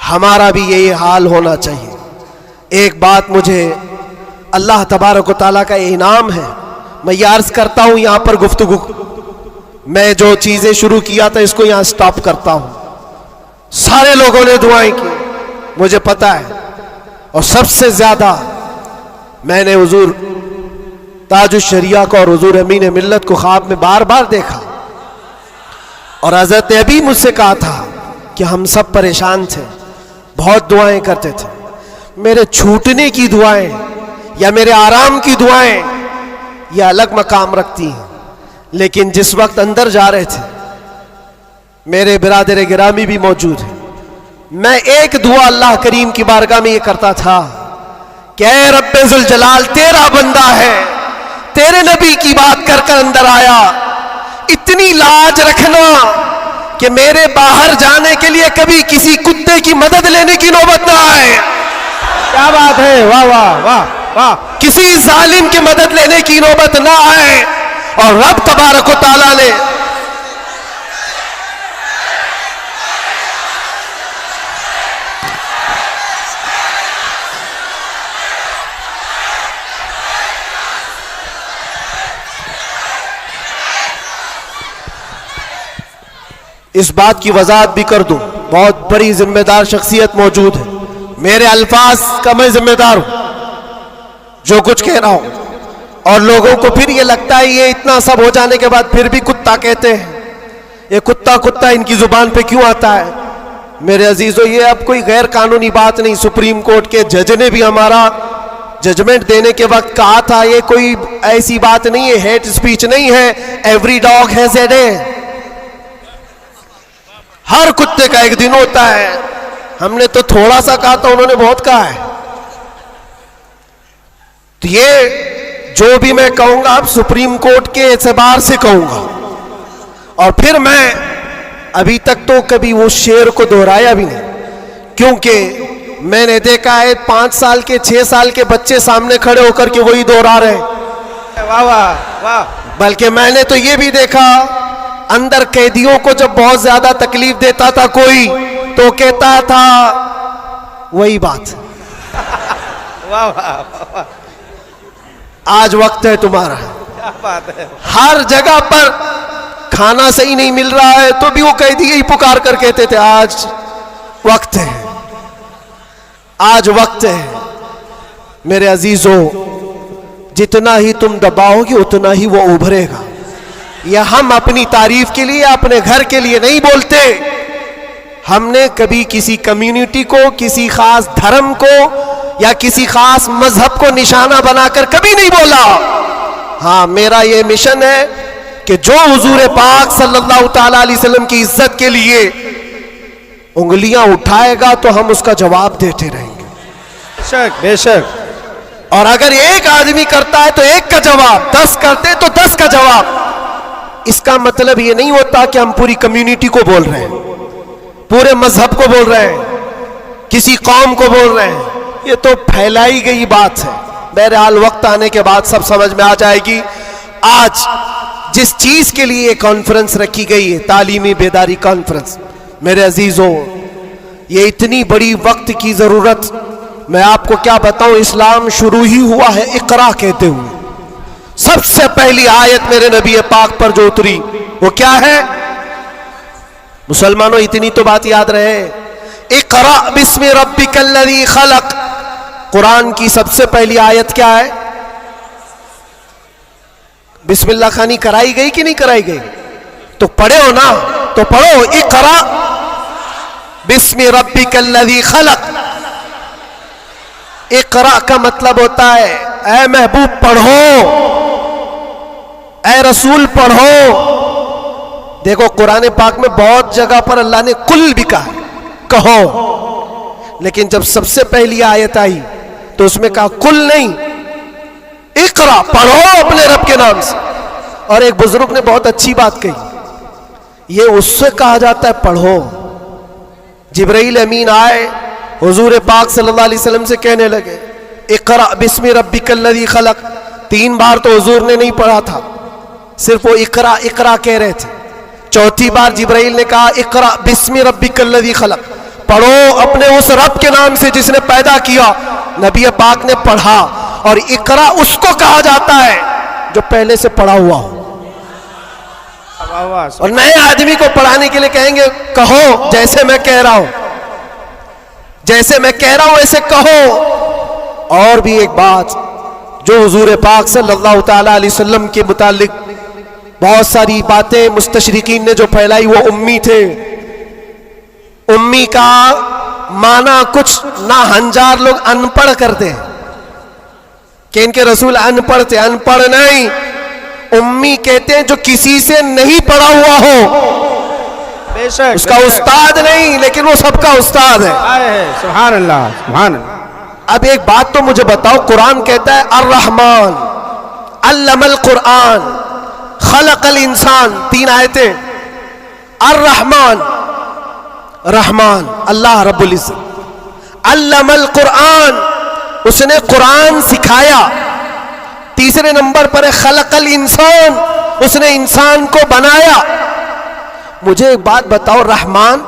हमारा भी यही हाल होना चाहिए। एक बात मुझे अल्लाह तबारक व तआला का इनाम है, मैं ये अर्ज करता हूं यहां पर गुफ्तगू, मैं जो चीजें शुरू किया था इसको यहां स्टॉप करता हूं। सारे लोगों ने दुआएं की, मुझे पता है, और सबसे ज्यादा मैंने हुजूर ताजुश शरिया को और हुजूर अमीन मिल्लत को ख्वाब में बार बार देखा, और हजरत ने अभी मुझसे कहा था कि हम सब परेशान थे, बहुत दुआएं करते थे। मेरे छूटने की दुआएं या मेरे आराम की दुआएं ये अलग मकाम रखती हैं, लेकिन जिस वक्त अंदर जा रहे थे मेरे बिरादर गिरामी भी मौजूद है, मैं एक दुआ अल्लाह करीम की बारगाह में ये करता था कि ऐ रब्बे जुल जलाल, तेरा बंदा है, तेरे नबी की बात कर कर अंदर आया, इतनी लाज रखना कि मेरे बाहर जाने के लिए कभी किसी कुत्ते की मदद लेने की नौबत ना आए। क्या बात है, वाह वाह वाह वाह। किसी जालिम की मदद लेने की नौबत ना आए, और रब तबारक व तआला ने इस बात की वजाहत भी कर दूं, बहुत बड़ी जिम्मेदार शख्सियत मौजूद है, मेरे अल्फाज का मैं जिम्मेदार हूं जो कुछ कह रहा हूं। और लोगों को फिर ये लगता है ये इतना सब हो जाने के बाद फिर भी कुत्ता कहते हैं, ये कुत्ता कुत्ता इनकी जुबान पे क्यों आता है। मेरे अजीजों, ये अब कोई गैर कानूनी बात नहीं। सुप्रीम कोर्ट के जज ने भी हमारा जजमेंट देने के वक्त कहा था ये कोई ऐसी बात नहीं है, हेट स्पीच नहीं है, every dog has a day, हर कुत्ते का एक दिन होता है। हमने तो थोड़ा सा कहा था, उन्होंने बहुत कहा है। तो ये जो भी मैं कहूंगा अब सुप्रीम कोर्ट के एतबार से कहूंगा। और फिर मैं अभी तक तो कभी वो शेर को दोहराया भी नहीं, क्योंकि मैंने देखा है 5 साल के 6 साल के बच्चे सामने खड़े होकर के वही दोहरा रहे हैं। वाह वाह वाह। बल्कि मैंने तो ये भी देखा, अंदर कैदियों को जब बहुत ज्यादा तकलीफ देता था कोई, तो कहता था वही बात। वाह वाह। आज वक्त है तुम्हारा। क्या बात है। हर जगह पर खाना सही नहीं मिल रहा है तो भी वो कैदी यही पुकार कर कहते थे आज वक्त है, आज वक्त है। मेरे अजीजों, जितना ही तुम दबाओगे उतना ही वो उभरेगा। यह हम अपनी तारीफ के लिए, अपने घर के लिए नहीं बोलते। हमने कभी किसी कम्युनिटी को, किसी खास धर्म को या किसी खास मजहब को निशाना बनाकर कभी नहीं बोला। हाँ, मेरा ये मिशन है कि जो हुजूर पाक सल्लल्लाहु ताला अलैहि वसल्लम की इज्जत के लिए उंगलियां उठाएगा तो हम उसका जवाब देते रहेंगे। बेशक बेशक। और अगर एक आदमी करता है तो एक का जवाब, 10 करते तो 10 का जवाब। इसका मतलब ये नहीं होता कि हम पूरी कम्युनिटी को बोल रहे हैं, पूरे मजहब को बोल रहे हैं, किसी कौम को बोल रहे हैं। ये तो फैलाई गई बात है। बहरहाल वक्त आने के बाद सब समझ में आ जाएगी। आज जिस चीज के लिए कॉन्फ्रेंस रखी गई है, तालीमी बेदारी कॉन्फ्रेंस, मेरे अजीजों, ये इतनी बड़ी वक्त की जरूरत, मैं आपको क्या बताऊं। इस्लाम शुरू ही हुआ है इकरा कहते हुए। सबसे पहली आयत मेरे नबी पाक पर जो उतरी वो क्या है? मुसलमानों, इतनी तो बात याद रहे, इकरा बिस्मि रब्बिकल्लज़ी खलक। कुरान की सबसे पहली आयत क्या है? बिस्मिल्लाह खानी कराई गई कि नहीं कराई गई? तो पढ़े हो ना, तो पढ़ो, इकरा बिस्मि रब्बिकल्लज़ी खलक। इकरा का मतलब होता है ऐ महबूब पढ़ो, ऐ रसूल पढ़ो। देखो, कुरान पाक में बहुत जगह पर अल्लाह ने कुल भी कहा, कहो, लेकिन जब सबसे पहली आयत आई तो उसमें कहा कुल नहीं, इकरा, पढ़ो अपने रब के नाम से। और एक बुजुर्ग ने बहुत अच्छी बात कही, ये उससे कहा जाता है पढ़ो। जिब्राइल अमीन आए, हुजूर पाक सल्लल्लाहु अलैहि वसल्लम से कहने लगे इकरा बिस्मि रब्बिकल्लज़ी खलक। 3 बार तो हुजूर ने नहीं पढ़ा था, सिर्फ वो इकरा इकरा कह रहे थे। चौथी बार जिब्राइल ने कहा इकरा बिस्मि रब्बिकल्लज़ी खलक, पढ़ो अपने उस रब के नाम से जिसने पैदा किया। नबी पाक ने पढ़ा, और इकरा उसको कहा जाता है जो पहले से पढ़ा हुआ हो। और नए आदमी को पढ़ाने के लिए कहेंगे कहो जैसे मैं कह रहा हूं, जैसे मैं कह रहा हूं ऐसे कहो। और भी एक बात, जो हुजूर पाक सल्लल्लाहु ताला अलैहि वसल्लम के मुतालिक बहुत सारी बातें मुस्तशरिकीन ने जो फैलाई, वो उम्मी थे। उम्मी का माना कुछ ना हंजार लोग अनपढ़ करते हैं कि इनके रसूल अनपढ़ थे। अनपढ़ नहीं, उम्मी कहते हैं जो किसी से नहीं पढ़ा हुआ हो। बेशक, उसका उस्ताद नहीं, लेकिन वो सबका उस्ताद है। सुभान अल्लाह, सुभान अल्लाह। अब एक बात तो मुझे बताओ, कुरान कहता है अर्रहमान अल्लमल कुरान खलकल इंसान, 3 आयतें। अर्रहमान, रहमान अल्लाह रब्बुल इज्जत, अल्लमल कुरान, उसने कुरान सिखाया। तीसरे नंबर पर है खलकल इंसान, उसने इंसान को बनाया। मुझे एक बात बताओ, रहमान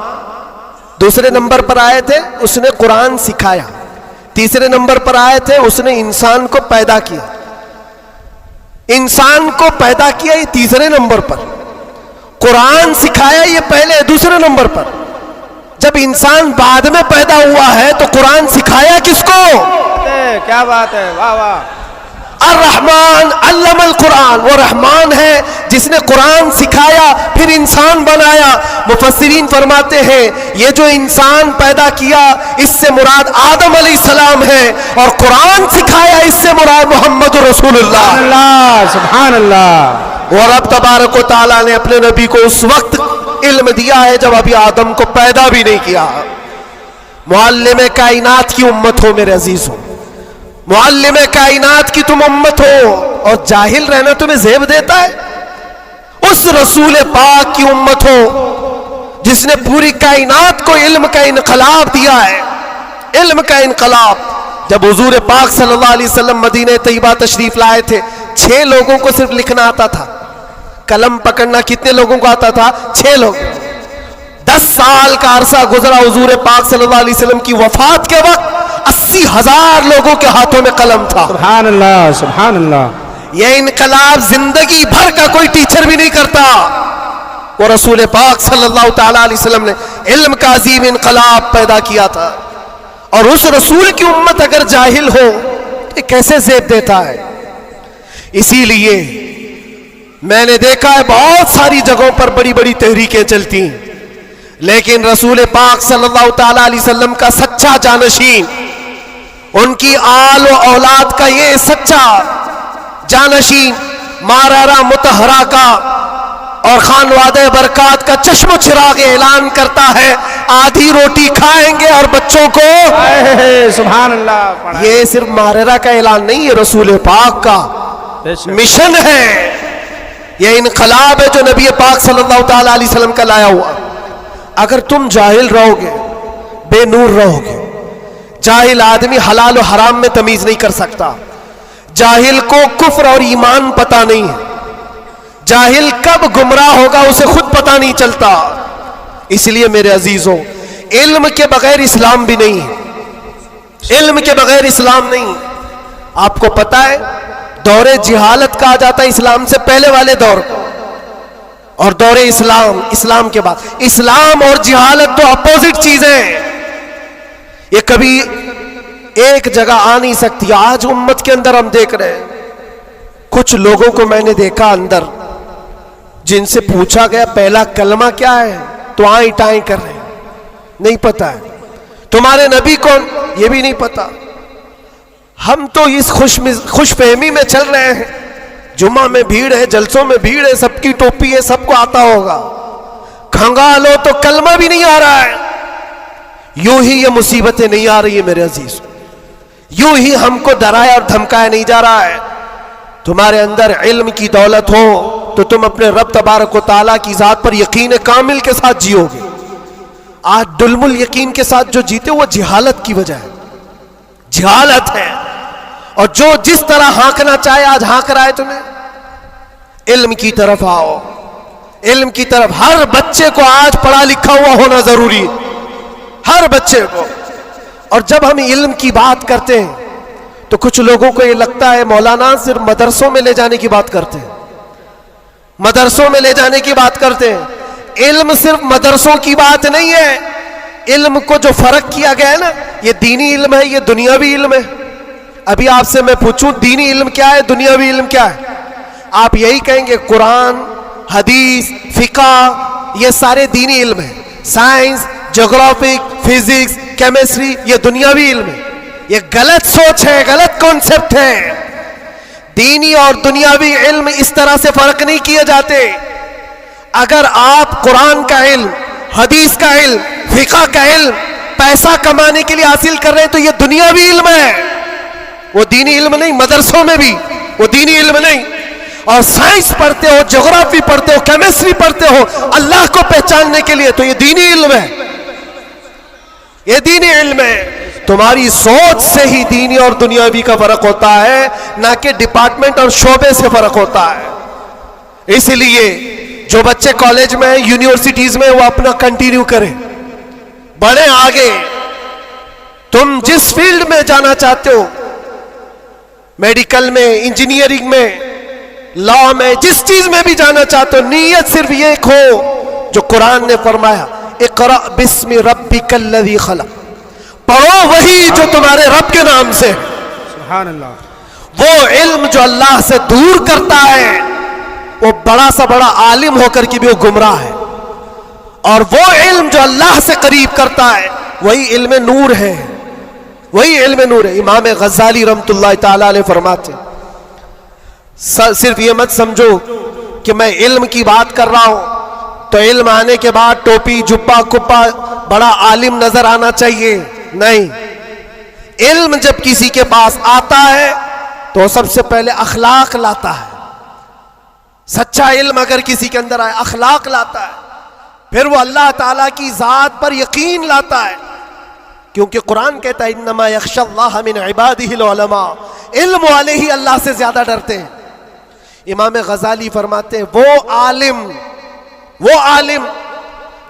दूसरे नंबर पर आए थे, उसने कुरान सिखाया। तीसरे नंबर पर आए थे, उसने इंसान को पैदा किया। इंसान को पैदा किया, ये तीसरे नंबर पर। कुरान सिखाया ये पहले, दूसरे नंबर पर। जब इंसान बाद में पैदा हुआ है तो कुरान सिखाया किसको? क्या बात है, वाह वाह। अर्रहमान अल्लमल कुरान, वो रहमान है जिसने कुरान सिखाया फिर इंसान बनाया। मुफस्सिरीन फरमाते हैं ये जो इंसान पैदा किया इससे मुराद आदम अलैहिस्सलाम है, और कुरान सिखाया इससे मुराद मोहम्मद रसूलुल्लाह। अल्लाह सुभान अल्लाह। और अब तबारक व तआला ने अपने नबी को उस वक्त इल्म दिया है जब अभी आदम को पैदा भी नहीं किया। मुअल्लिम कायनात की उम्मत हो मेरे अजीजों, मुअल्लिम कायनात की तुम उम्मत हो, और जाहिल रहना तुम्हें ज़ेब देता है? उस रसूल पाक की उम्मत हो जिसने पूरी कायनात को इल्म का इनकलाब दिया है। इल्म का इनकलाब। जब हुजूर पाक सल्लल्लाहु अलैहि वसल्लम मदीने तैयबा तशरीफ लाए थे, 6 लोगों को सिर्फ लिखना आता था, कलम पकड़ना कितने लोगों को आता था? 6 लोग। 10 साल का अरसा गुजरा हुजूर पाक सल्लल्लाहु अलैहि वसल्लम की वफात के वक्त 80,000 लोगों के हाथों में कलम था। सुभान अल्लाह सुभान अल्लाह। यह इनकलाब जिंदगी भर का कोई टीचर भी नहीं करता। वो रसूल पाक सल्लल्लाहु ताला अलैहि वसल्लम ने इल्म का अजीम इनकलाब पैदा किया था। और उस रसूल की उम्मत अगर जाहिल हो तो कैसे ज़ेब देता है? इसीलिए मैंने देखा है बहुत सारी जगहों पर बड़ी बड़ी तहरीकें चलती, लेकिन रसूल पाक सल्लल्लाहु ताला अलैहि वसल्लम का सच्चा जानशीन, उनकी आल व औलाद का ये सच्चा जानशीन मारारा मुतहरा का और खानवादे बरकात का चश्म चिराग ऐलान करता है आधी रोटी खाएंगे और बच्चों को। सुभान अल्लाह। ये सिर्फ मारारा का ऐलान नहीं है, रसूल पाक का मिशन है। यह इनकलाब है जो नबी पाक सल्लल्लाहु ताला अलैहि वसल्लम का लाया हुआ। अगर तुम जाहिल रहोगे, बेनूर रहोगे, जाहिल आदमी हलाल और हराम में तमीज नहीं कर सकता, जाहिल को कुफ्र और ईमान पता नहीं है, जाहिल कब गुमराह होगा उसे खुद पता नहीं चलता। इसलिए मेरे अजीजों, इल्म के बगैर इस्लाम भी नहीं है। इल्म के बगैर इस्लाम नहीं। आपको पता है दौरे जिहालत कहा जाता है इस्लाम से पहले वाले दौर को, और दौरे इस्लाम, इस्लाम के बाद। इस्लाम और जिहालत तो अपोजिट चीजें, ये कभी एक जगह आ नहीं सकती। आज उम्मत के अंदर हम देख रहे हैं कुछ लोगों को मैंने देखा अंदर, जिनसे पूछा गया पहला कलमा क्या है तो आए टाएं कर रहे हैं, नहीं पता है। तुम्हारे नबी कौन, ये भी नहीं पता। हम तो इस खुशफहमी में चल रहे हैं, जुम्मा में भीड़ है, जलसों में भीड़ है, सबकी टोपी है, सबको आता होगा। खंगालो तो कलमा भी नहीं आ रहा है। यूं ही ये मुसीबतें नहीं आ रही है मेरे अजीज, यूं ही हमको डराया और धमकाया नहीं जा रहा है। तुम्हारे अंदर इल्म की दौलत हो तो तुम अपने रब तबारक व तआला की जात पर यकीन कामिल के साथ जियोगे। आज दुल्मुल यकीन के साथ जो जीते वो जिहालत की वजह है, जिहालत है। और जो जिस तरह हाँकना चाहे आज हाँक रहा है तुम्हें। इल्म की तरफ आओ, इल्म की तरफ। हर बच्चे को आज पढ़ा लिखा हुआ होना जरूरी है, हर बच्चे को। और जब हम इल्म की बात करते हैं तो कुछ लोगों को ये लगता है मौलाना सिर्फ मदरसों में ले जाने की बात करते हैं, मदरसों में ले जाने की बात करते हैं। इल्म सिर्फ मदरसों की बात नहीं है। इल्म को जो फर्क किया गया है ना, ये दीनी इल्म है, ये दुनियावी इल्म है। अभी आपसे मैं पूछूं दीनी इल्म क्या है, दुनियावी इल्म क्या है, आप यही कहेंगे कुरान, हदीस, फिका, ये सारे दीनी इल्म है। साइंस, ज्योग्राफिक, फिजिक्स, केमिस्ट्री, ये दुनियावी इल्म है। ये गलत सोच है, गलत कॉन्सेप्ट है। दीनी और दुनियावी इल्म इस तरह से फर्क नहीं किए जाते। अगर आप कुरान का इल्म, हदीस का इल्म, फिका का इल्म पैसा कमाने के लिए हासिल कर रहे हैं तो ये दुनियावी इल्म है, वो दीनी इल्म नहीं। मदरसों में भी वो दीनी इल्म नहीं। और साइंस पढ़ते हो, ज्योग्राफी पढ़ते हो, केमिस्ट्री पढ़ते हो अल्लाह को पहचानने के लिए, तो ये दीनी इल्म है, ये दीनी इल्म है। तुम्हारी सोच से ही दीनी और दुनियावी का फर्क होता है, ना कि डिपार्टमेंट और शोबे से फर्क होता है। इसलिए जो बच्चे कॉलेज में, यूनिवर्सिटीज में, वो अपना कंटिन्यू करें, बढ़े आगे। तुम जिस फील्ड में जाना चाहते हो, मेडिकल में, इंजीनियरिंग में, लॉ में, जिस चीज में भी जाना चाहते हो, नीयत सिर्फ ये हो जो कुरान ने फरमाया, इक़रा बिस्मि रब्बिकल्लज़ी खलक़, पढ़ो वही जो तुम्हारे रब के नाम से। सुभान अल्लाह। वो इल्म जो अल्लाह से दूर करता है, वो बड़ा सा बड़ा आलिम होकर के भी वो गुमराह है, और वो इल्म जो अल्लाह से करीब करता है वही इल्म नूर है, वही इल्म नूर है। इमाम गज़ाली रहमतुल्लाह ताला अलैह फरमाते, सिर्फ ये मत समझो कि मैं इल्म की बात कर रहा हूं तो इल्म आने के बाद टोपी जुब्बा कुब्बा बड़ा आलिम नजर आना चाहिए, नहीं। इल्म जब किसी के पास आता है तो सबसे पहले अखलाक लाता है। सच्चा इल्म अगर किसी के अंदर आए, अखलाक लाता है, फिर वो अल्लाह ताला की जात पर यकीन लाता है, क्योंकि कुरान कहता है इन्नमा यख्शल्लाह मिन इबादिहिल उलमा, इल्म वाले ही अल्लाह से ज्यादा डरते हैं। इमाम गज़ाली फरमाते हैं वो आलिम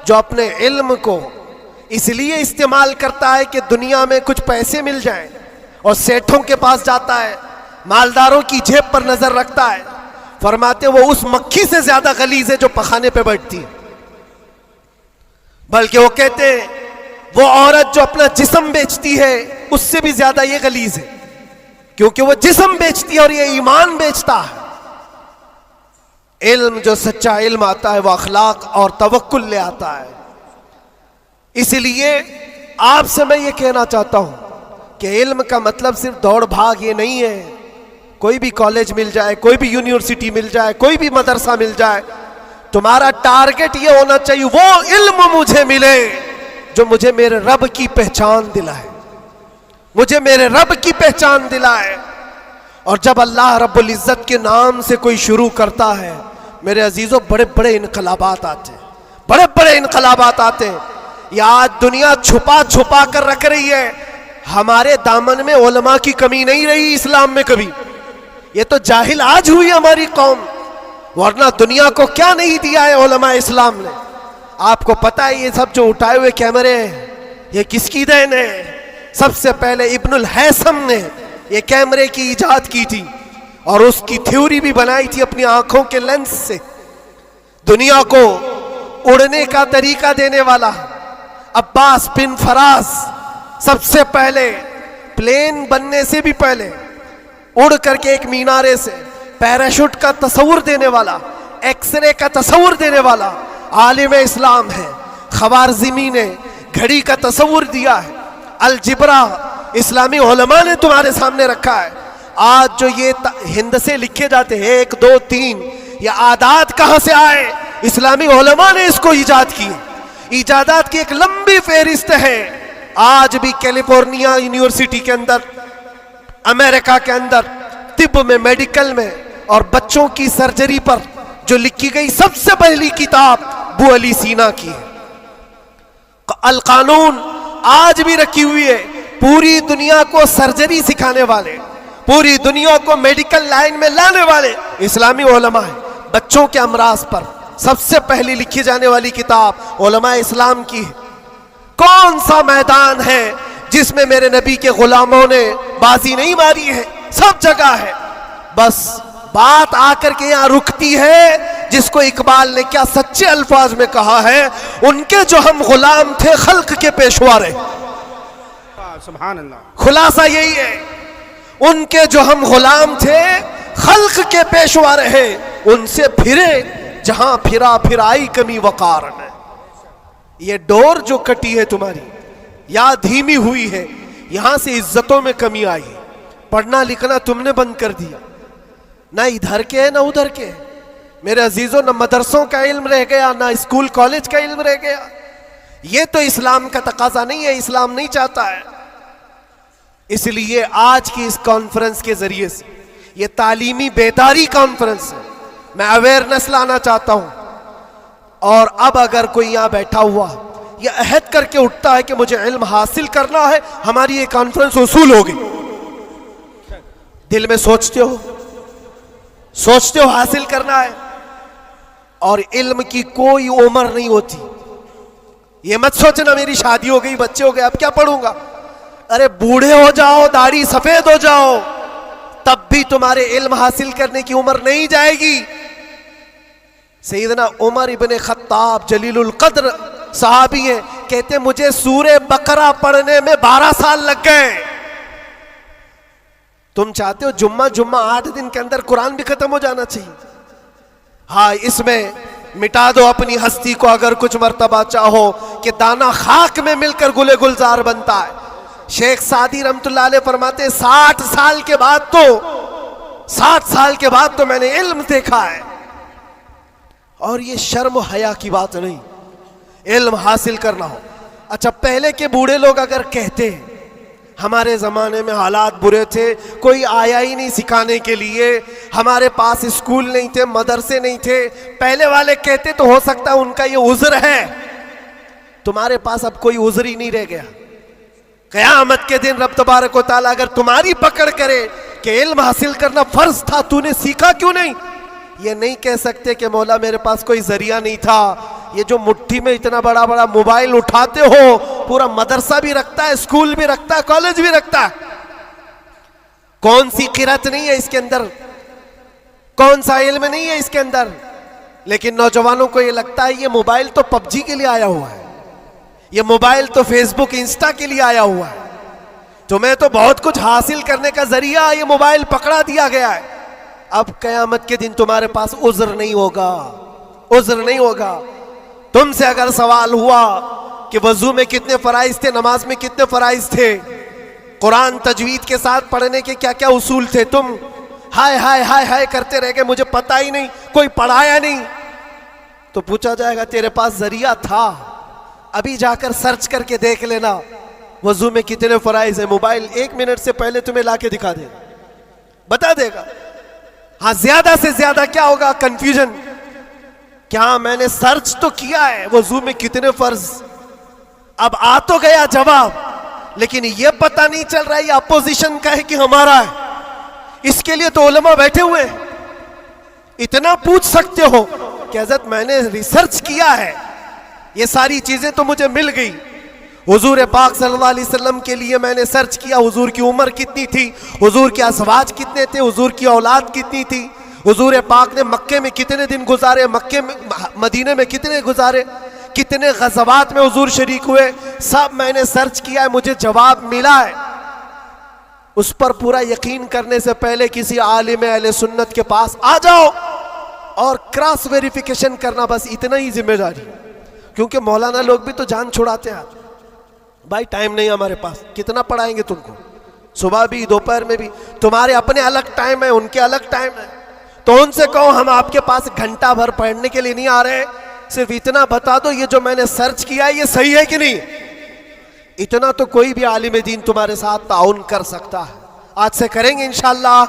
जो अपने इल्म को इसलिए इस्तेमाल करता है कि दुनिया में कुछ पैसे मिल जाएं, और सेठों के पास जाता है, मालदारों की जेब पर नजर रखता है, फरमाते वो उस मक्खी से ज्यादा गलीज है जो पखाने पे बैठती है। बल्कि वो कहते हैं वो औरत जो अपना जिस्म बेचती है उससे भी ज्यादा ये गलीज है, क्योंकि वो जिस्म बेचती है और ये ईमान बेचता है। इल्म जो सच्चा इल्म आता है वो अखलाक और तवक्कुल ले आता है। इसलिए आपसे मैं ये कहना चाहता हूं कि इल्म का मतलब सिर्फ दौड़ भाग ये नहीं है। कोई भी कॉलेज मिल जाए, कोई भी यूनिवर्सिटी मिल जाए, कोई भी मदरसा मिल जाए, तुम्हारा टारगेट ये होना चाहिए वो इल्म मुझे मिले जो मुझे मेरे रब की पहचान दिलाए, मुझे मेरे रब की पहचान दिलाए। और जब अल्लाह रब्बुल इज्जत के नाम से कोई शुरू करता है, मेरे अजीजों, बड़े बड़े इनकलाबात आते हैं, बड़े बड़े इनकलाबात आते हैं। ये आज दुनिया छुपा छुपा कर रख रही है, हमारे दामन में उलमा की कमी नहीं रही इस्लाम में कभी। ये तो जाहिल आज हुई हमारी कौम, वरना दुनिया को क्या नहीं दिया है उलमा इस्लाम ने। आपको पता है ये सब जो उठाए हुए कैमरे हैं ये किसकी देन है? सबसे पहले इब्नुल हैसम ने ये कैमरे की इजाद की थी, और उसकी थ्योरी भी बनाई थी अपनी आंखों के लेंस से। दुनिया को उड़ने का तरीका देने वाला अब्बास बिन फराज सबसे पहले प्लेन बनने से भी पहले उड़ करके एक मीनारे से पैराशूट का तस्वुर देने वाला, एक्सरे का तस्वुर देने वाला आलिम इस्लाम है। खवारज़मी ने घड़ी का तस्वुर दिया है। अलजिब्रा इस्लामी उलमा ने तुम्हारे सामने रखा है। आज जो ये हिंद से लिखे जाते हैं 1 2 3, ये आदात कहां से आए? इस्लामी उलमा ने इसको ईजाद की। इजादात की एक लंबी फहरिस्त है। आज भी कैलिफोर्निया यूनिवर्सिटी के अंदर, अमेरिका के अंदर तिब में, मेडिकल में और बच्चों की सर्जरी पर जो लिखी गई सबसे पहली किताब अबू अली सीना की है। अल कानून आज भी रखी हुई है। पूरी दुनिया को सर्जरी सिखाने वाले, पूरी दुनिया को मेडिकल लाइन में लाने वाले इस्लामी उलमा है। बच्चों के अमराज पर सबसे पहली लिखी जाने वाली किताब उलमा इस्लाम की है। कौन सा मैदान है जिसमें मेरे नबी के गुलामों ने बाजी नहीं मारी है? सब जगह है। बस बात आकर के यहां रुकती है, जिसको इकबाल ने क्या सच्चे अल्फाज में कहा है, उनके जो हम गुलाम थे खल्क के पेशवा रहे। सुभान अल्लाह। खुलासा यही है, उनके जो हम गुलाम थे खल्क के पेशवा रहे, उनसे फिरे जहां फिरा फिर आई कमी वकार में। ये डोर जो कटी है तुम्हारी या धीमी हुई है, यहां से इज्जतों में कमी आई है। पढ़ना लिखना तुमने बंद कर दिया, ना इधर के है ना उधर के है। मेरे अजीजों, न मदरसों का इल्म रह गया, ना स्कूल कॉलेज का इल्म रह गया। ये तो इस्लाम का तकाजा नहीं है, इस्लाम नहीं चाहता है। इसलिए आज की इस कॉन्फ्रेंस के जरिए से, ये तालीमी बेदारी कॉन्फ्रेंस है, मैं अवेयरनेस लाना चाहता हूं। और अब अगर कोई यहां बैठा हुआ यह अहद करके उठता है कि मुझे इल्म हासिल करना है, हमारी ये कॉन्फ्रेंस वसूल होगी। दिल में सोचते हो हासिल करना है, और इल्म की कोई उम्र नहीं होती। ये मत सोचना मेरी शादी हो गई, बच्चे हो गए, अब क्या पढ़ूंगा। अरे बूढ़े हो जाओ, दाढ़ी सफेद हो जाओ, तब भी तुम्हारे इल्म हासिल करने की उम्र नहीं जाएगी। सैयदना उमर इब्ने खत्ताब जलीलुल कद्र सहाबी हैं, कहते मुझे सूरे बकरा पढ़ने में 12 साल लग गए। तुम चाहते हो जुम्मा 8 दिन के अंदर कुरान भी खत्म हो जाना चाहिए। हाँ, इसमें मिटा दो अपनी हस्ती को अगर कुछ मर्तबा चाहो कि दाना खाक में मिलकर गुले गुलजार बनता है। शेख सादी रहमतुल्लाह अलैह फरमाते 60 साल के बाद तो मैंने इल्म देखा है। और ये शर्म हया की बात नहीं, इल्म हासिल करना हो। अच्छा, पहले के बूढ़े लोग अगर कहते हैं हमारे ज़माने में हालात बुरे थे, कोई आया ही नहीं सिखाने के लिए, हमारे पास स्कूल नहीं थे, मदरसे नहीं थे, पहले वाले कहते तो हो सकता है उनका ये उज़्र है। तुम्हारे पास अब कोई उज़्र ही नहीं रह गया। क़यामत के दिन रब तबारक व तआला अगर तुम्हारी पकड़ करे कि इल्म हासिल करना फ़र्ज था, तूने सीखा क्यों नहीं, ये नहीं कह सकते कि मौला मेरे पास कोई जरिया नहीं था। ये जो मुट्ठी में इतना बड़ा बड़ा मोबाइल उठाते हो, पूरा मदरसा भी रखता है, स्कूल भी रखता है, कॉलेज भी रखता है, कौन सी किरत नहीं है इसके अंदर, कौन सा इल्म नहीं है इसके अंदर। लेकिन नौजवानों को ये लगता है ये मोबाइल तो पबजी के लिए आया हुआ है, ये मोबाइल तो फेसबुक इंस्टा के लिए आया हुआ है, तुम्हें तो बहुत कुछ हासिल करने का जरिया ये मोबाइल पकड़ा दिया गया है। अब कयामत के दिन तुम्हारे पास उज़्र नहीं होगा, उज़्र नहीं होगा। तुमसे अगर सवाल हुआ कि वजू में कितने फराइज थे, नमाज में कितने फराइज थे, कुरान तजवीद के साथ पढ़ने के क्या क्या उसूल थे, तुम हाय हाय हाय हाय करते रह गए, मुझे पता ही नहीं, कोई पढ़ाया नहीं, तो पूछा जाएगा तेरे पास जरिया था, अभी जाकर सर्च करके देख लेना वजू में कितने फराइज है। मोबाइल 1 मिनट से पहले तुम्हें लाके दिखा देगा, बता देगा। हाँ, ज्यादा से ज्यादा क्या होगा, कंफ्यूजन, क्या मैंने सर्च तो किया है वजू में कितने फर्ज, अब आ तो गया जवाब, लेकिन यह पता नहीं चल रहा है ये अपोजिशन का है कि हमारा है। इसके लिए तो उलमा बैठे हुए हैं, इतना पूछ सकते हो कि हज़रत मैंने रिसर्च किया है, ये सारी चीजें तो मुझे मिल गई। हुजूर पाक सल्लल्लाहु अलैहि वसल्लम के लिए मैंने सर्च किया, हुजूर की उम्र कितनी थी, हुजूर के अज़वाज कितने थे, हुजूर की औलाद कितनी थी, हुजूर पाक ने मक्के में कितने दिन गुजारे, मक्के में मदीने में कितने गुजारे, कितने गज़वात में हुजूर शरीक हुए, सब मैंने सर्च किया है, मुझे जवाब मिला है। उस पर पूरा यकीन करने से पहले किसी आलिम अहले सुन्नत के पास आ जाओ और क्रॉस वेरिफिकेशन करना, बस इतना ही जिम्मेदारी। क्योंकि मौलाना लोग भी तो जान छुड़ाते हैं, भाई टाइम नहीं हमारे पास, कितना पढ़ाएंगे तुमको, सुबह भी दोपहर में भी, तुम्हारे अपने अलग टाइम है, उनके अलग टाइम है, तो उनसे कहो हम आपके पास घंटा भर पढ़ने के लिए नहीं आ रहे, सिर्फ इतना बता दो ये जो मैंने सर्च किया है ये सही है कि नहीं। इतना तो कोई भी आलिम दीन तुम्हारे साथ ताउन कर सकता है। आज से करेंगे इंशाअल्लाह।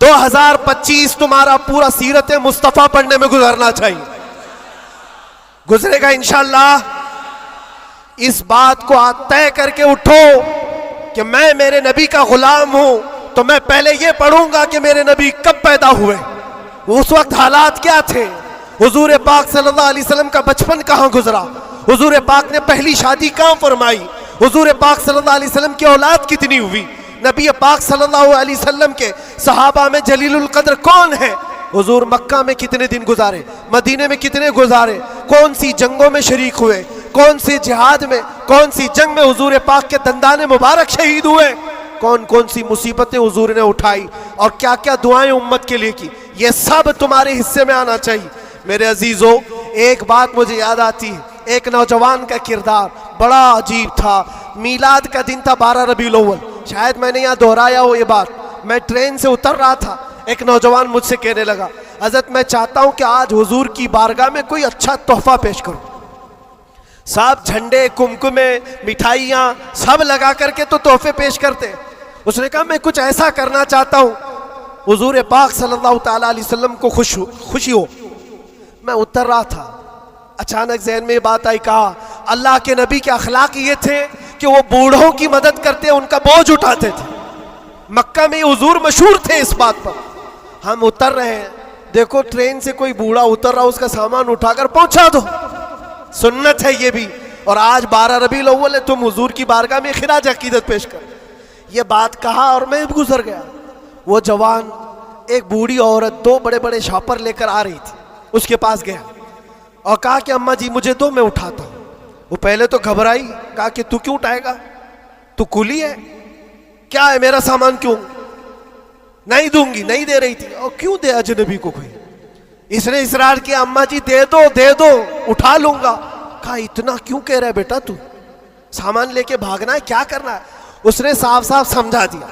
2025 तुम्हारा पूरा सीरत मुस्तफ़ा पढ़ने में गुजरना चाहिए, गुजरेगा इंशाअल्लाह। इस बात को आज तय करके उठो कि मैं मेरे नबी का गुलाम हूं, तो मैं पहले ये पढ़ूंगा कि मेरे नबी कब पैदा हुए, उस वक्त हालात क्या थे, हुजूर पाक सल्लल्लाहु अलैहि वसल्लम का बचपन कहाँ गुजरा, हुजूर पाक ने पहली शादी कहाँ फरमाई, हुजूर पाक सल्लल्लाहु अलैहि वसल्लम की औलाद कितनी हुई, नबी पाक सल्लल्लाहु अलैहि वसल्लम के सहाबा में जलीलुल कद्र कौन है, हुजूर मक्का में कितने दिन गुजारे, मदीने में कितने गुजारे, कौन सी जंगों में शरीक हुए, कौन सी जिहाद में, कौन सी जंग में हुजूर पाक के दंदाने मुबारक शहीद हुए, कौन कौन सी मुसीबतें हुजूर ने उठाई और क्या क्या दुआएं उम्मत के लिए की, ये सब तुम्हारे हिस्से में आना चाहिए। मेरे अजीजों, एक बात मुझे याद आती है, एक नौजवान का किरदार बड़ा अजीब था। मीलाद का दिन था 12 रबीउल अव्वल, शायद मैंने यहाँ दोहराया हो ये बात। मैं ट्रेन से उतर रहा था, एक नौजवान मुझसे कहने लगा, हज़रत मैं चाहता हूँ कि आज हुजूर की बारगाह में कोई अच्छा तोहफा पेश करूँ। सब झंडे, कुमकुमे, मिठाइयाँ सब लगा करके तो तोहफे पेश करते। उसने कहा मैं कुछ ऐसा करना चाहता हूँ हुजूर पाक सल्लल्लाहु ताला अलैहि वसल्लम को खुशी हो। मैं उतर रहा था, अचानक ज़हन में बात आई, कहा अल्लाह के नबी के अखलाक ये थे कि वो बूढ़ों की मदद करते, उनका बोझ उठाते थे। मक्का में हुजूर मशहूर थे इस बात पर। हम उतर रहे हैं, देखो ट्रेन से कोई बूढ़ा उतर रहा, उसका सामान उठाकर पहुंचा दो, सुन्नत है ये भी। और आज 12 रबीउल अव्वल है, तुम हुजूर की बारगाह में खिराज अकीदत पेश कर। ये बात कहा और मैं भी गुजर गया। वो जवान एक बूढ़ी औरत 2 बड़े बड़े शॉपर लेकर आ रही थी, उसके पास गया और कहा कि अम्मा जी मुझे दो, मैं उठाता हूँ। वो पहले तो घबराई, कहा कि तू क्यों उठाएगा, तू कुली है क्या है, मेरा सामान क्यों? नहीं दूंगी, नहीं दे रही थी। और क्यों दे अजनबी को कोई? इसने इसरार किया, अम्मा जी दे दो, उठा लूंगा। कहा इतना क्यों कह रहा है बेटा, तू सामान लेके भागना है, क्या करना है? उसने साफ साफ समझा दिया,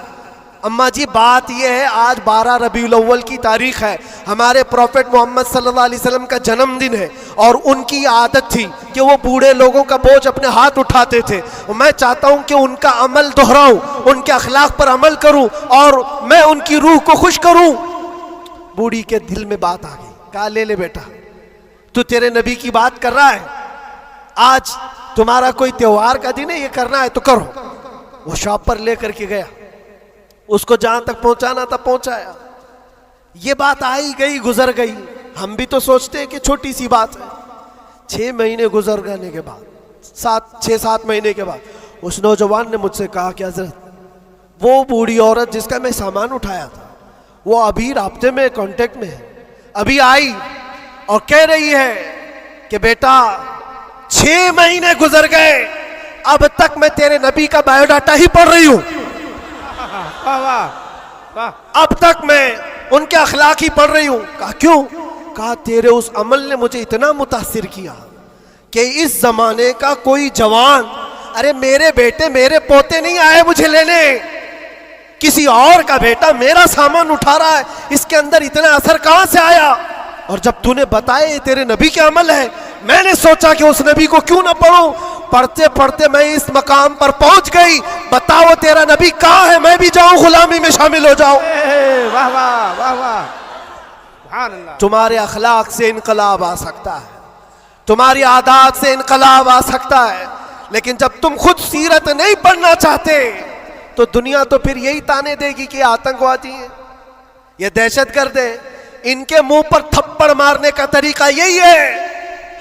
अम्मा जी बात यह है, आज 12 रबीउल अव्वल की तारीख है, हमारे प्रॉफेट मोहम्मद सल्लल्लाहु अलैहि वसल्लम का जन्मदिन है और उनकी आदत थी कि वो बूढ़े लोगों का बोझ अपने हाथ उठाते थे। मैं चाहता हूं कि उनका अमल दोहराऊं, उनके अखलाक पर अमल करूं और मैं उनकी रूह को खुश करूं। बूढ़ी के दिल में बात आ गई, कहा ले ले बेटा, तू तेरे नबी की बात कर रहा है, आज तुम्हारा कोई त्योहार का दिन है, ये करना है तो करो। वो शॉप पर लेकर के गया, उसको जहां तक पहुंचाना था पहुंचाया। ये बात आई गई, गुजर गई। हम भी तो सोचते हैं कि छोटी सी बात है। 6 महीने गुजर जाने के बाद, 6-7 महीने के बाद, उस नौजवान ने मुझसे कहा कि हजरत वो बूढ़ी औरत जिसका मैं सामान उठाया था, वो अभी राब्ते में, कांटेक्ट में है, अभी आई और कह रही है कि बेटा 6 महीने गुजर गए, अब तक मैं तेरे नबी का बायोडाटा ही पढ़ रही हूं, वाह वाह वाह। अब तक मैं उनके अखलाक ही पढ़ रही हूं। कहा क्यों? कहा तेरे उस अमल ने मुझे इतना मुतासिर किया कि इस जमाने का कोई जवान, अरे मेरे बेटे मेरे पोते नहीं आए मुझे लेने, किसी और का बेटा मेरा सामान उठा रहा है, इसके अंदर इतना असर कहां से आया? और जब तूने बताया ये तेरे नबी के अमल है, मैंने सोचा कि उस नबी को क्यों ना पढ़ूं। पढ़ते पढ़ते मैं इस मकाम पर पहुंच गई। बताओ तेरा नबी कहां है, मैं भी जाऊं गुलामी में शामिल हो जाऊं। वाह वाह वाह वाह, सुभान अल्लाह। तुम्हारे अखलाक से इनकलाब आ सकता है, तुम्हारी आदत से इनकलाब आ सकता है, लेकिन जब तुम खुद सीरत नहीं पढ़ना चाहते तो दुनिया तो फिर यही ताने देगी कि आतंकवादी है, ये दहशतगर्द है, इनके मुंह पर थप्पड़ मारने का तरीका यही है।